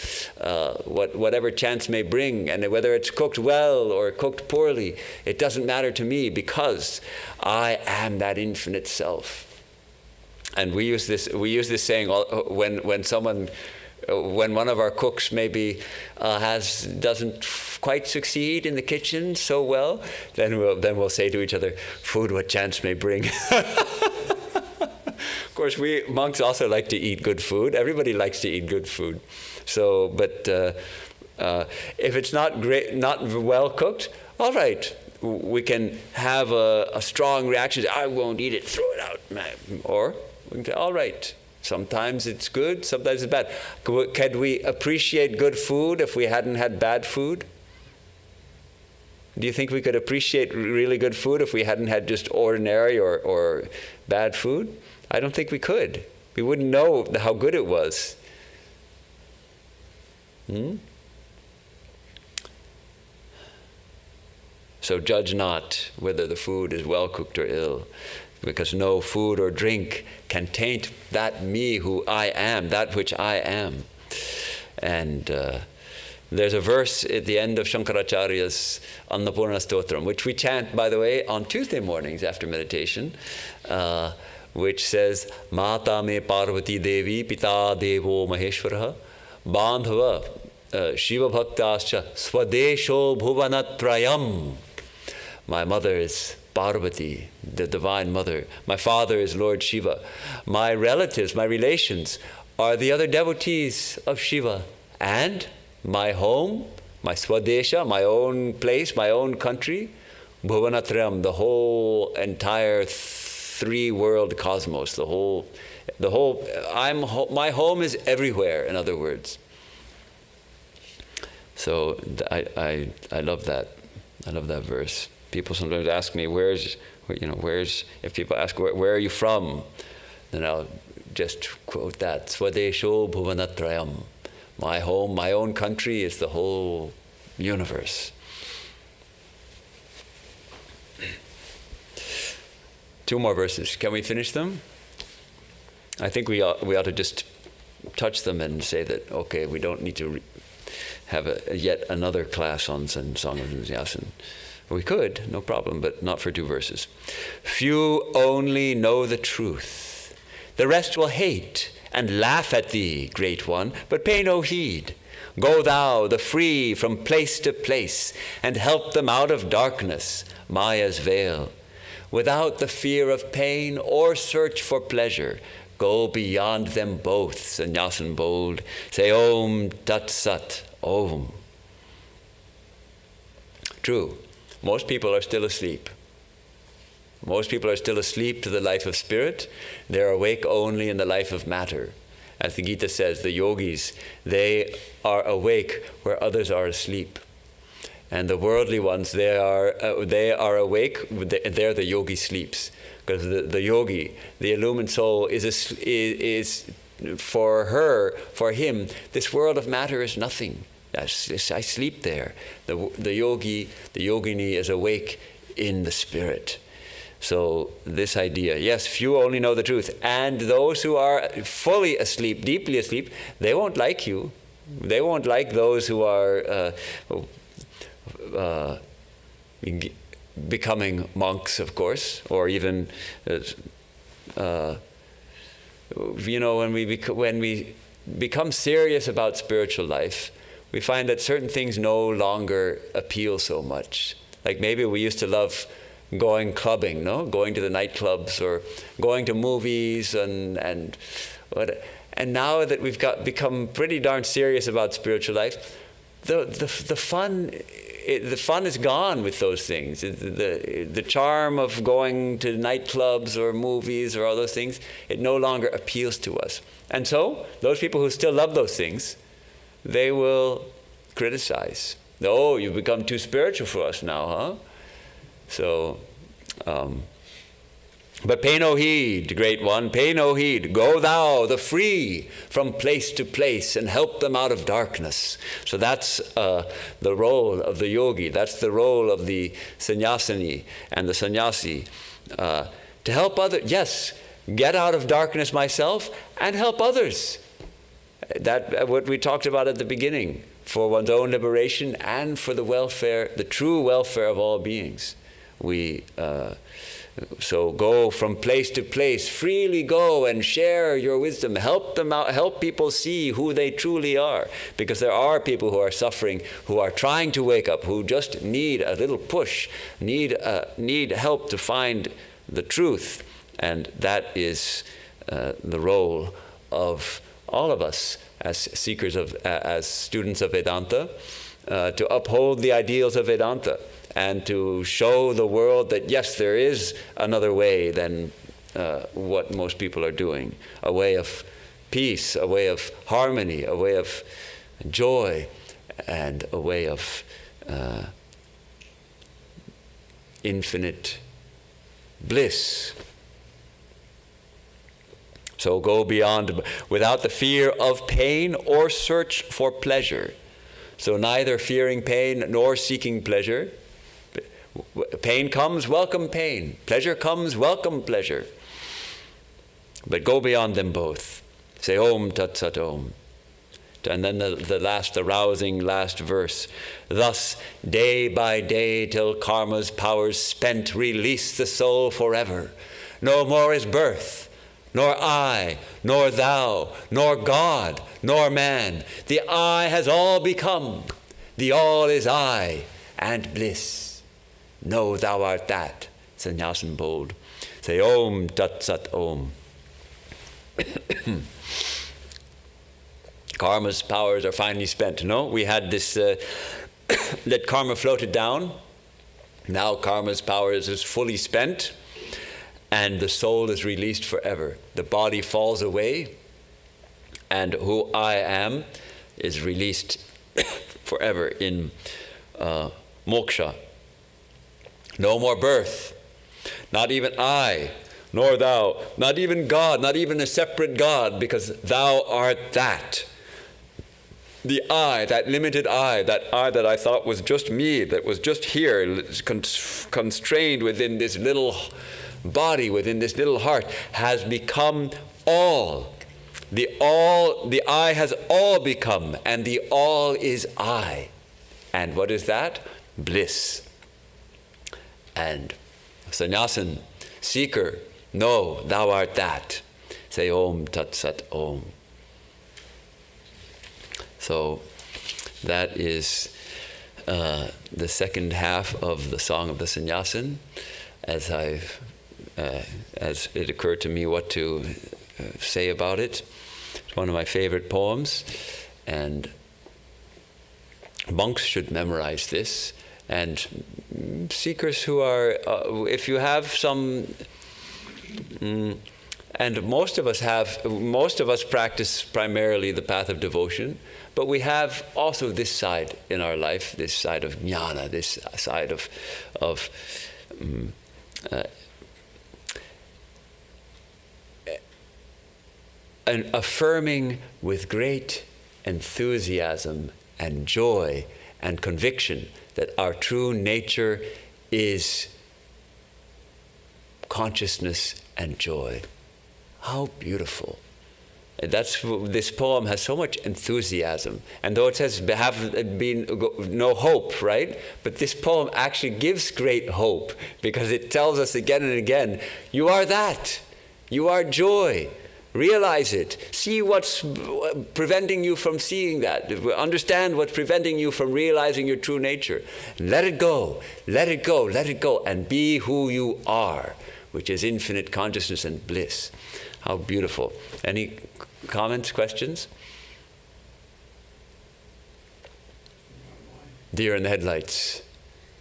whatever chance may bring. And whether it's cooked well or cooked poorly, it doesn't matter to me, because I am that infinite self. And we use this saying when one of our cooks maybe doesn't quite succeed in the kitchen so well, then we'll say to each other, "Food, what chance may bring." Of course, we monks also like to eat good food. Everybody likes to eat good food. So, but if it's not well cooked, all right, we can have a strong reaction. I won't eat it. Throw it out, man. Or we can say, all right. Sometimes it's good, sometimes it's bad. Could we appreciate good food if we hadn't had bad food? Do you think we could appreciate really good food if we hadn't had just ordinary or bad food? I don't think we could. We wouldn't know how good it was. So judge not whether the food is well cooked or ill, because no food or drink can taint that me who I am, that which I am. And there's a verse at the end of Shankaracharya's Annapurna Stotram, which we chant, by the way, on Tuesday mornings after meditation, which says, Mata me Parvati Devi Pita Devo Maheshwaraha Bandhava Shiva Bhaktascha Swadesho Bhuvanatrayam. My mother is Parvati, the Divine Mother. My father is Lord Shiva. My relatives, my relations, are the other devotees of Shiva. And my home, my Swadesha, my own place, my own country, Bhuvanatrayam, the whole entire three-world cosmos, my home is everywhere, in other words. So I love that. I love that verse. People sometimes ask me, if people ask, where are you from? Then I'll just quote that, Swadesho Bhuvanatrayam. My home, my own country is the whole universe. Two more verses. Can we finish them? I think we ought to just touch them and say that, okay, we don't need to have yet another class on Song of Sannyasin. We could, no problem, but not for 2 verses. Few only know the truth. The rest will hate and laugh at thee, great one, but pay no heed. Go thou, the free, from place to place, and help them out of darkness, Maya's veil. Without the fear of pain or search for pleasure, go beyond them both, Sannyasin bold. Say Om Tat Sat, Om. True. Most people are still asleep. Most people are still asleep to the life of spirit. They're awake only in the life of matter. As the Gita says, the yogis, they are awake where others are asleep. And the worldly ones, they are awake, there the yogi sleeps. Because the yogi, the illumined soul, is for him, this world of matter is nothing. I sleep there. The yogi, the yogini is awake in the spirit. So this idea, yes, few only know the truth. And those who are fully asleep, deeply asleep, they won't like you. They won't like those who are becoming monks, of course, or even, when we become serious about spiritual life, we find that certain things no longer appeal so much. Like maybe we used to love going clubbing, no? Going to the nightclubs or going to movies and now that we've become pretty darn serious about spiritual life, the fun is gone with those things. The charm of going to nightclubs or movies or all those things, it no longer appeals to us. And so those people who still love those things, they will criticize. Oh, you've become too spiritual for us now, huh? So, but pay no heed, great one, pay no heed. Go thou, the free, from place to place and help them out of darkness. So that's the role of the yogi. That's the role of the sannyasini and the sannyasi. To help others, yes, get out of darkness myself and help others. That what we talked about at the beginning, for one's own liberation and for the welfare, the true welfare of all beings. So go from place to place, freely go and share your wisdom. Help them out, help people see who they truly are. Because there are people who are suffering, who are trying to wake up, who just need a little push, need help to find the truth. And that is the role of all of us as seekers as students of Vedanta, to uphold the ideals of Vedanta and to show the world that yes, there is another way than what most people are doing, a way of peace, a way of harmony, a way of joy, and a way of infinite bliss. So go beyond without the fear of pain or search for pleasure. So neither fearing pain nor seeking pleasure. Pain comes, welcome pain. Pleasure comes, welcome pleasure. But go beyond them both. Say Om Tat Sat Om. And then the rousing last verse. Thus, day by day, till karma's powers spent, release the soul forever. No more is birth, nor I, nor thou, nor God, nor man. The I has all become. The all is I, and bliss. Know thou art that. Sannyasin bold. Say Om Tat Sat Om. Karma's powers are finally spent. No, we had this, that karma floated down. Now karma's powers is fully spent. And the soul is released forever. The body falls away, and who I am is released forever in moksha. No more birth, not even I, nor thou, not even God, not even a separate God, because thou art that. The I, that limited I that I thought was just me, that was just here, constrained within this little body, within this little heart, has become all. The I has all become, and the all is I. And what is that? Bliss. And Sannyasin, seeker, know thou art that. Say Om Tat Sat Om. So that is the second half of the Song of the Sannyasin, as it occurred to me what to say about it. It's one of my favorite poems, and monks should memorize this, and seekers who are, if you have some, and most of us practice primarily the path of devotion, but we have also this side in our life, this side of jnana, this side of and affirming with great enthusiasm and joy and conviction that our true nature is consciousness and joy. How beautiful. And this poem has so much enthusiasm. And though it says have been no hope, right? But this poem actually gives great hope, because it tells us again and again, you are that. You are joy. Realize it. See what's preventing you from seeing that. Understand what's preventing you from realizing your true nature. Let it go. Let it go. Let it go. And be who you are, which is infinite consciousness and bliss. How beautiful. Any comments, questions? Deer in the headlights.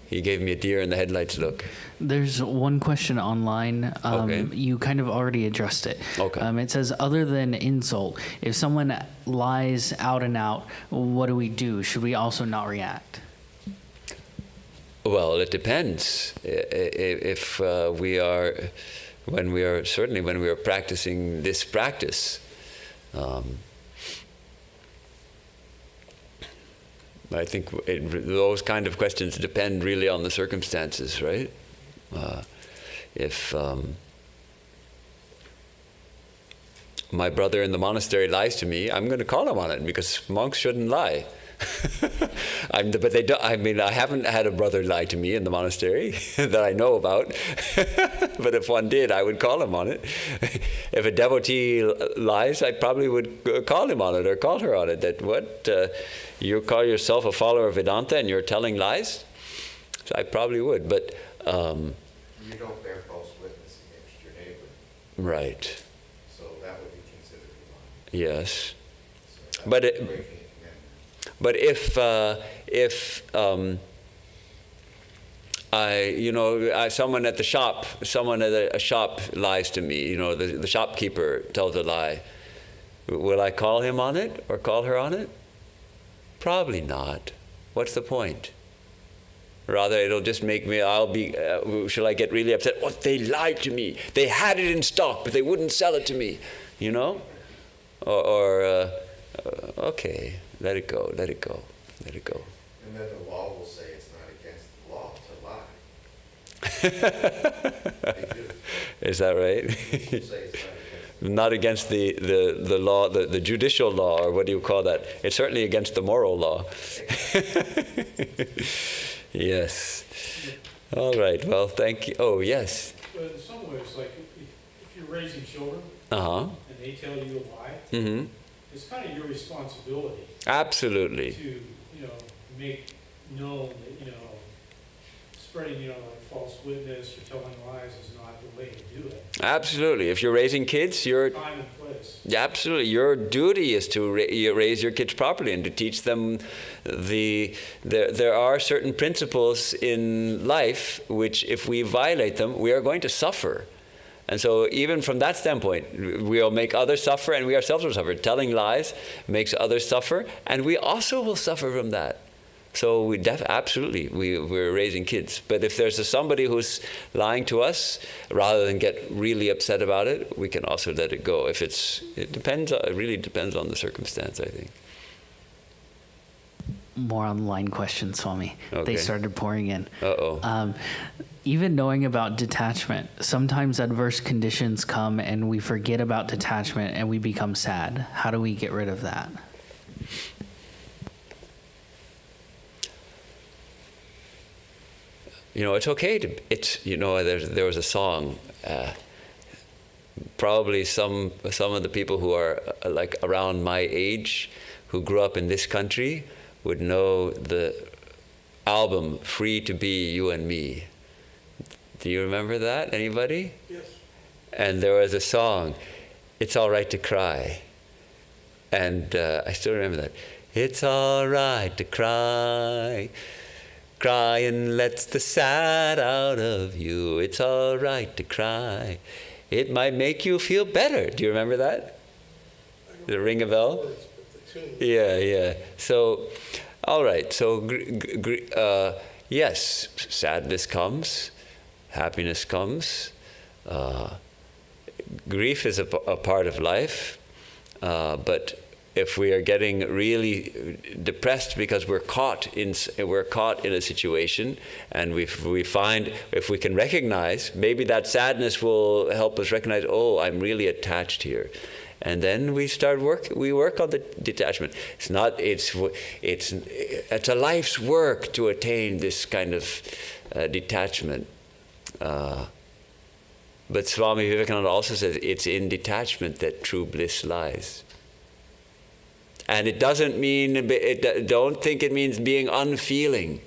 He gave me a deer in the headlights look. There's one question online. Okay. You kind of already addressed it. Okay. It says, other than insult, if someone lies out and out, what do we do? Should we also not react? Well, it depends. If we are practicing this practice, I think those kind of questions depend really on the circumstances, right? If my brother in the monastery lies to me, I'm going to call him on it, because monks shouldn't lie. But they don't. I mean, I haven't had a brother lie to me in the monastery that I know about. But if one did, I would call him on it. If a devotee lies, I probably would call him on it or call her on it. That what you call yourself a follower of Vedanta and you're telling lies? So I probably would. But You don't bear false witness against your neighbor, right. so that would be considered lying. Yes. So that But would be it- breaking a commandment. But someone at a shop lies to me, the shopkeeper tells a lie, will I call him on it or call her on it? Probably not. What's the point? Rather, it'll just make me, shall I get really upset? Oh, they lied to me. They had it in stock, but they wouldn't sell it to me, okay. Let it go, let it go, let it go. And then the law will say it's not against the law to lie. They do. Is that right? People say it's Not not against against the law, the judicial law, or what do you call that? It's certainly against the moral law. Yes. All right, well, thank you. Oh, yes. But in some ways, like if you're raising children Uh-huh. and they tell you a lie, Mm-hmm. it's kind of your responsibility Absolutely. to, make known that, spreading, like false witness or telling lies is not the way to do it. Absolutely. If you're raising kids, Time and place. absolutely, your duty is to raise your kids properly and to teach them there are certain principles in life which, if we violate them, we are going to suffer. And so even from that standpoint, we'll make others suffer and we ourselves will suffer. Telling lies makes others suffer, and we also will suffer from that. So absolutely, we're raising kids. But if there's somebody who's lying to us, rather than get really upset about it, we can also let it go. It really depends on the circumstance, I think. More online questions, Swami. Okay. They started pouring in. Uh-oh. Even knowing about detachment, sometimes adverse conditions come and we forget about detachment and we become sad. How do we get rid of that? It's okay there was a song, probably some of the people who are like around my age, who grew up in this country, would know the album Free to Be You and Me. Do you remember that? Anybody? Yes. And there was a song, It's All Right to Cry. And I still remember that. It's all right to cry. Crying lets the sad out of you. It's all right to cry. It might make you feel better. Do you remember that? Did it ring a bell? Yeah. So, all right. So, yes, sadness comes, happiness comes. Grief is a part of life, but if we are getting really depressed because we're caught in a situation, and we find, if we can recognize, maybe that sadness will help us recognize, oh, I'm really attached here. And then we work on the detachment. It's a life's work to attain this kind of detachment. But Swami Vivekananda also says it's in detachment that true bliss lies. And it doesn't mean, don't think it means being unfeeling.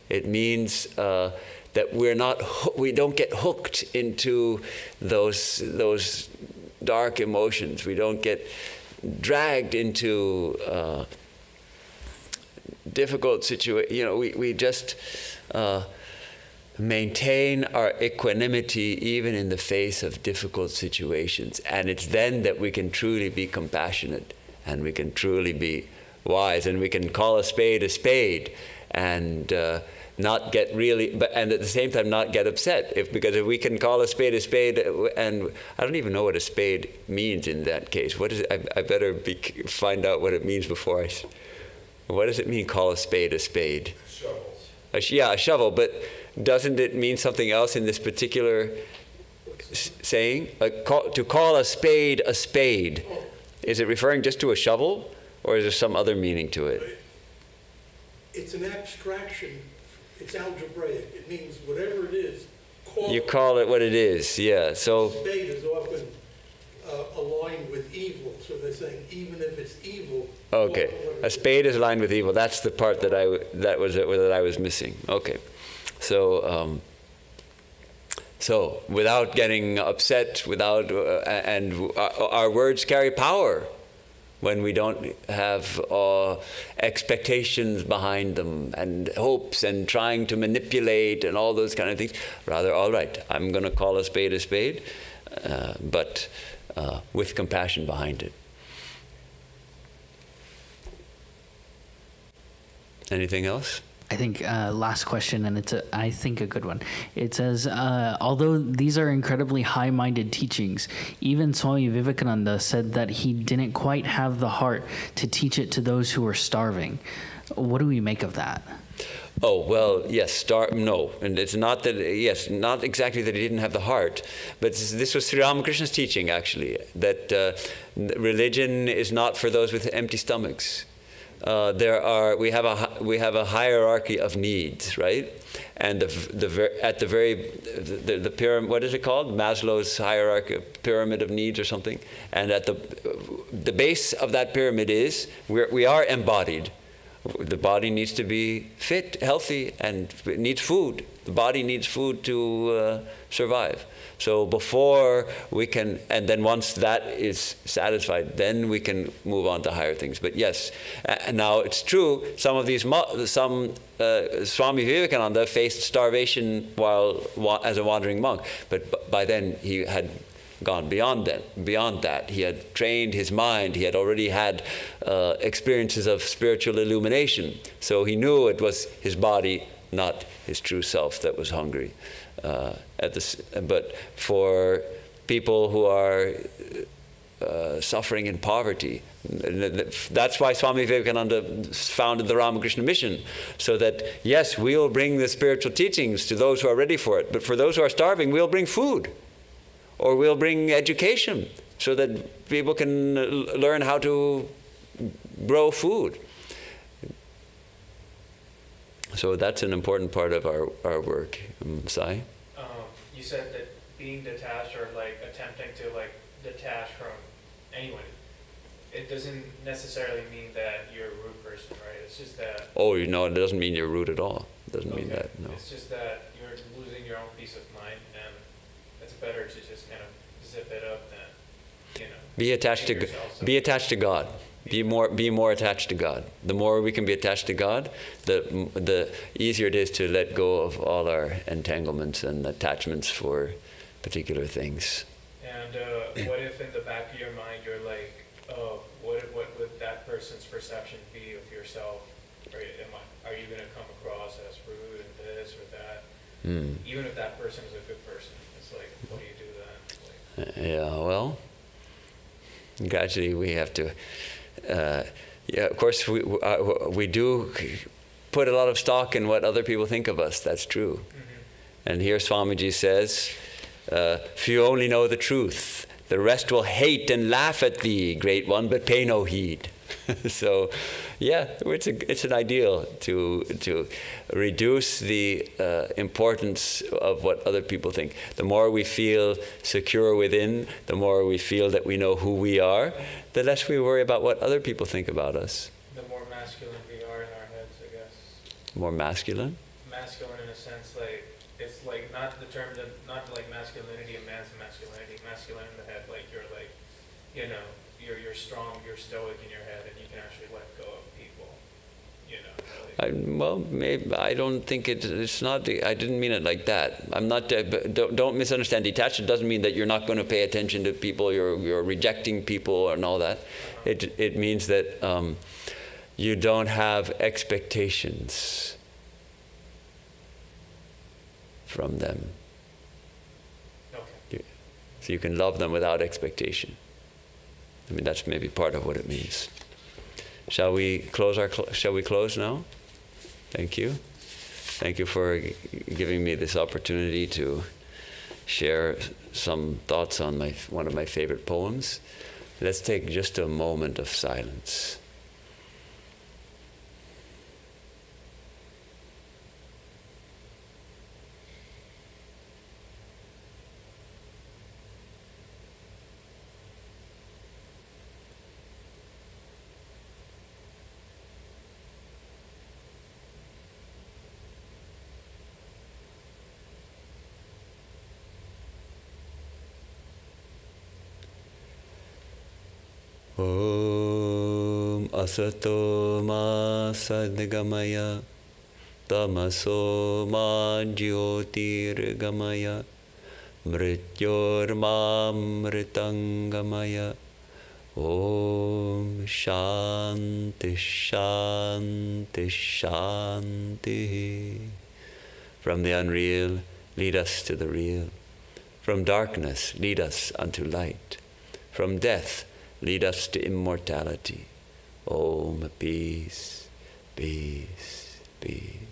It means that we don't get hooked into those dark emotions. We don't get dragged into difficult situations. We just maintain our equanimity even in the face of difficult situations. And it's then that we can truly be compassionate, and we can truly be wise, and we can call a spade, and not get and at the same time not get upset. Because if we can call a spade, and I don't even know what a spade means in that case. What is it? I better find out what it means before what does it mean, call a spade? Shovels. Yeah, a shovel, but doesn't it mean something else in this particular saying? To call a spade, is it referring just to a shovel, or is there some other meaning to it? It's an abstraction. It's algebraic. It means whatever it is, You call it what it is, yeah. So spade is often aligned with evil. So they're saying even if it's evil. okay, a spade is aligned with evil. That's the part that I was missing. Okay, so so without getting upset, and our words carry power when we don't have expectations behind them and hopes and trying to manipulate and all those kind of things. Rather, all right, I'm going to call a spade, but with compassion behind it. Anything else? I think last question, and it's I think a good one. It says, although these are incredibly high-minded teachings, even Swami Vivekananda said that he didn't quite have the heart to teach it to those who were starving. What do we make of that? Oh, well, yes, no. And it's not that, yes, not exactly that he didn't have the heart, but this was Sri Ramakrishna's teaching, actually, that religion is not for those with empty stomachs. We have a hierarchy of needs, right? And the pyramid, what is it called? Maslow's hierarchy, pyramid of needs or something. And at the base of that pyramid is we are embodied. The body needs to be fit, healthy, and it needs food. The body needs food to survive. So before we can, and then once that is satisfied, then we can move on to higher things. But yes, now it's true, Swami Vivekananda faced starvation as a wandering monk, but by then he had gone beyond that. He had trained his mind. He had already had experiences of spiritual illumination. So he knew it was his body, not his true self, that was hungry. But for people who are suffering in poverty, that's why Swami Vivekananda founded the Ramakrishna Mission, so that, yes, we'll bring the spiritual teachings to those who are ready for it, but for those who are starving, we'll bring food. Or we'll bring education so that people can learn how to grow food. So that's an important part of our work. Sai? You said that being detached, or like attempting to like detach from anyone, it doesn't necessarily mean that you're a rude person, right? It's just that... Oh, no, it doesn't mean you're rude at all. It doesn't mean that, no. It's just that you're losing your own peace of mind, and it's better to just kind of zip it up than, be attached to God. Be more attached to God. The more we can be attached to God, the easier it is to let go of all our entanglements and attachments for particular things. And what if in the back of your mind you're like, oh, what would that person's perception be of yourself? Or are you going to come across as rude and this or that? Even if that person is a good person, it's like, what do you do then? Yeah, well, gradually we have to... of course, we do put a lot of stock in what other people think of us. That's true. Mm-hmm. And here Swamiji says, if you only know the truth, the rest will hate and laugh at thee, great one, but pay no heed. So, yeah, it's an ideal to reduce the importance of what other people think. The more we feel secure within, the more we feel that we know who we are, the less we worry about what other people think about us. The more masculine we are in our heads, I guess. More masculine? Masculine in a sense, like, it's like not the term, not like masculinity, a man's masculinity, masculine in the head, like you're like, you know, you're strong, you're stoic in your head, and you can actually let go of people, you know. Well, maybe I don't think it's not. I didn't mean it like that. I'm not. Don't misunderstand. Detached doesn't mean that you're not going to pay attention to people. You're rejecting people and all that. It means that you don't have expectations from them. Okay. So you can love them without expectation. I mean, that's maybe part of what it means. Shall we close now? Thank you. Thank you for giving me this opportunity to share some thoughts on one of my favorite poems. Let's take just a moment of silence. Om asato ma sadgamaya tamaso ma jyotirgamaya mrityorma mritangamaya. Om shanti shanti shanti. From the unreal, lead us to the real. From darkness, lead us unto light. From death, lead us to immortality. Om, peace, peace, peace.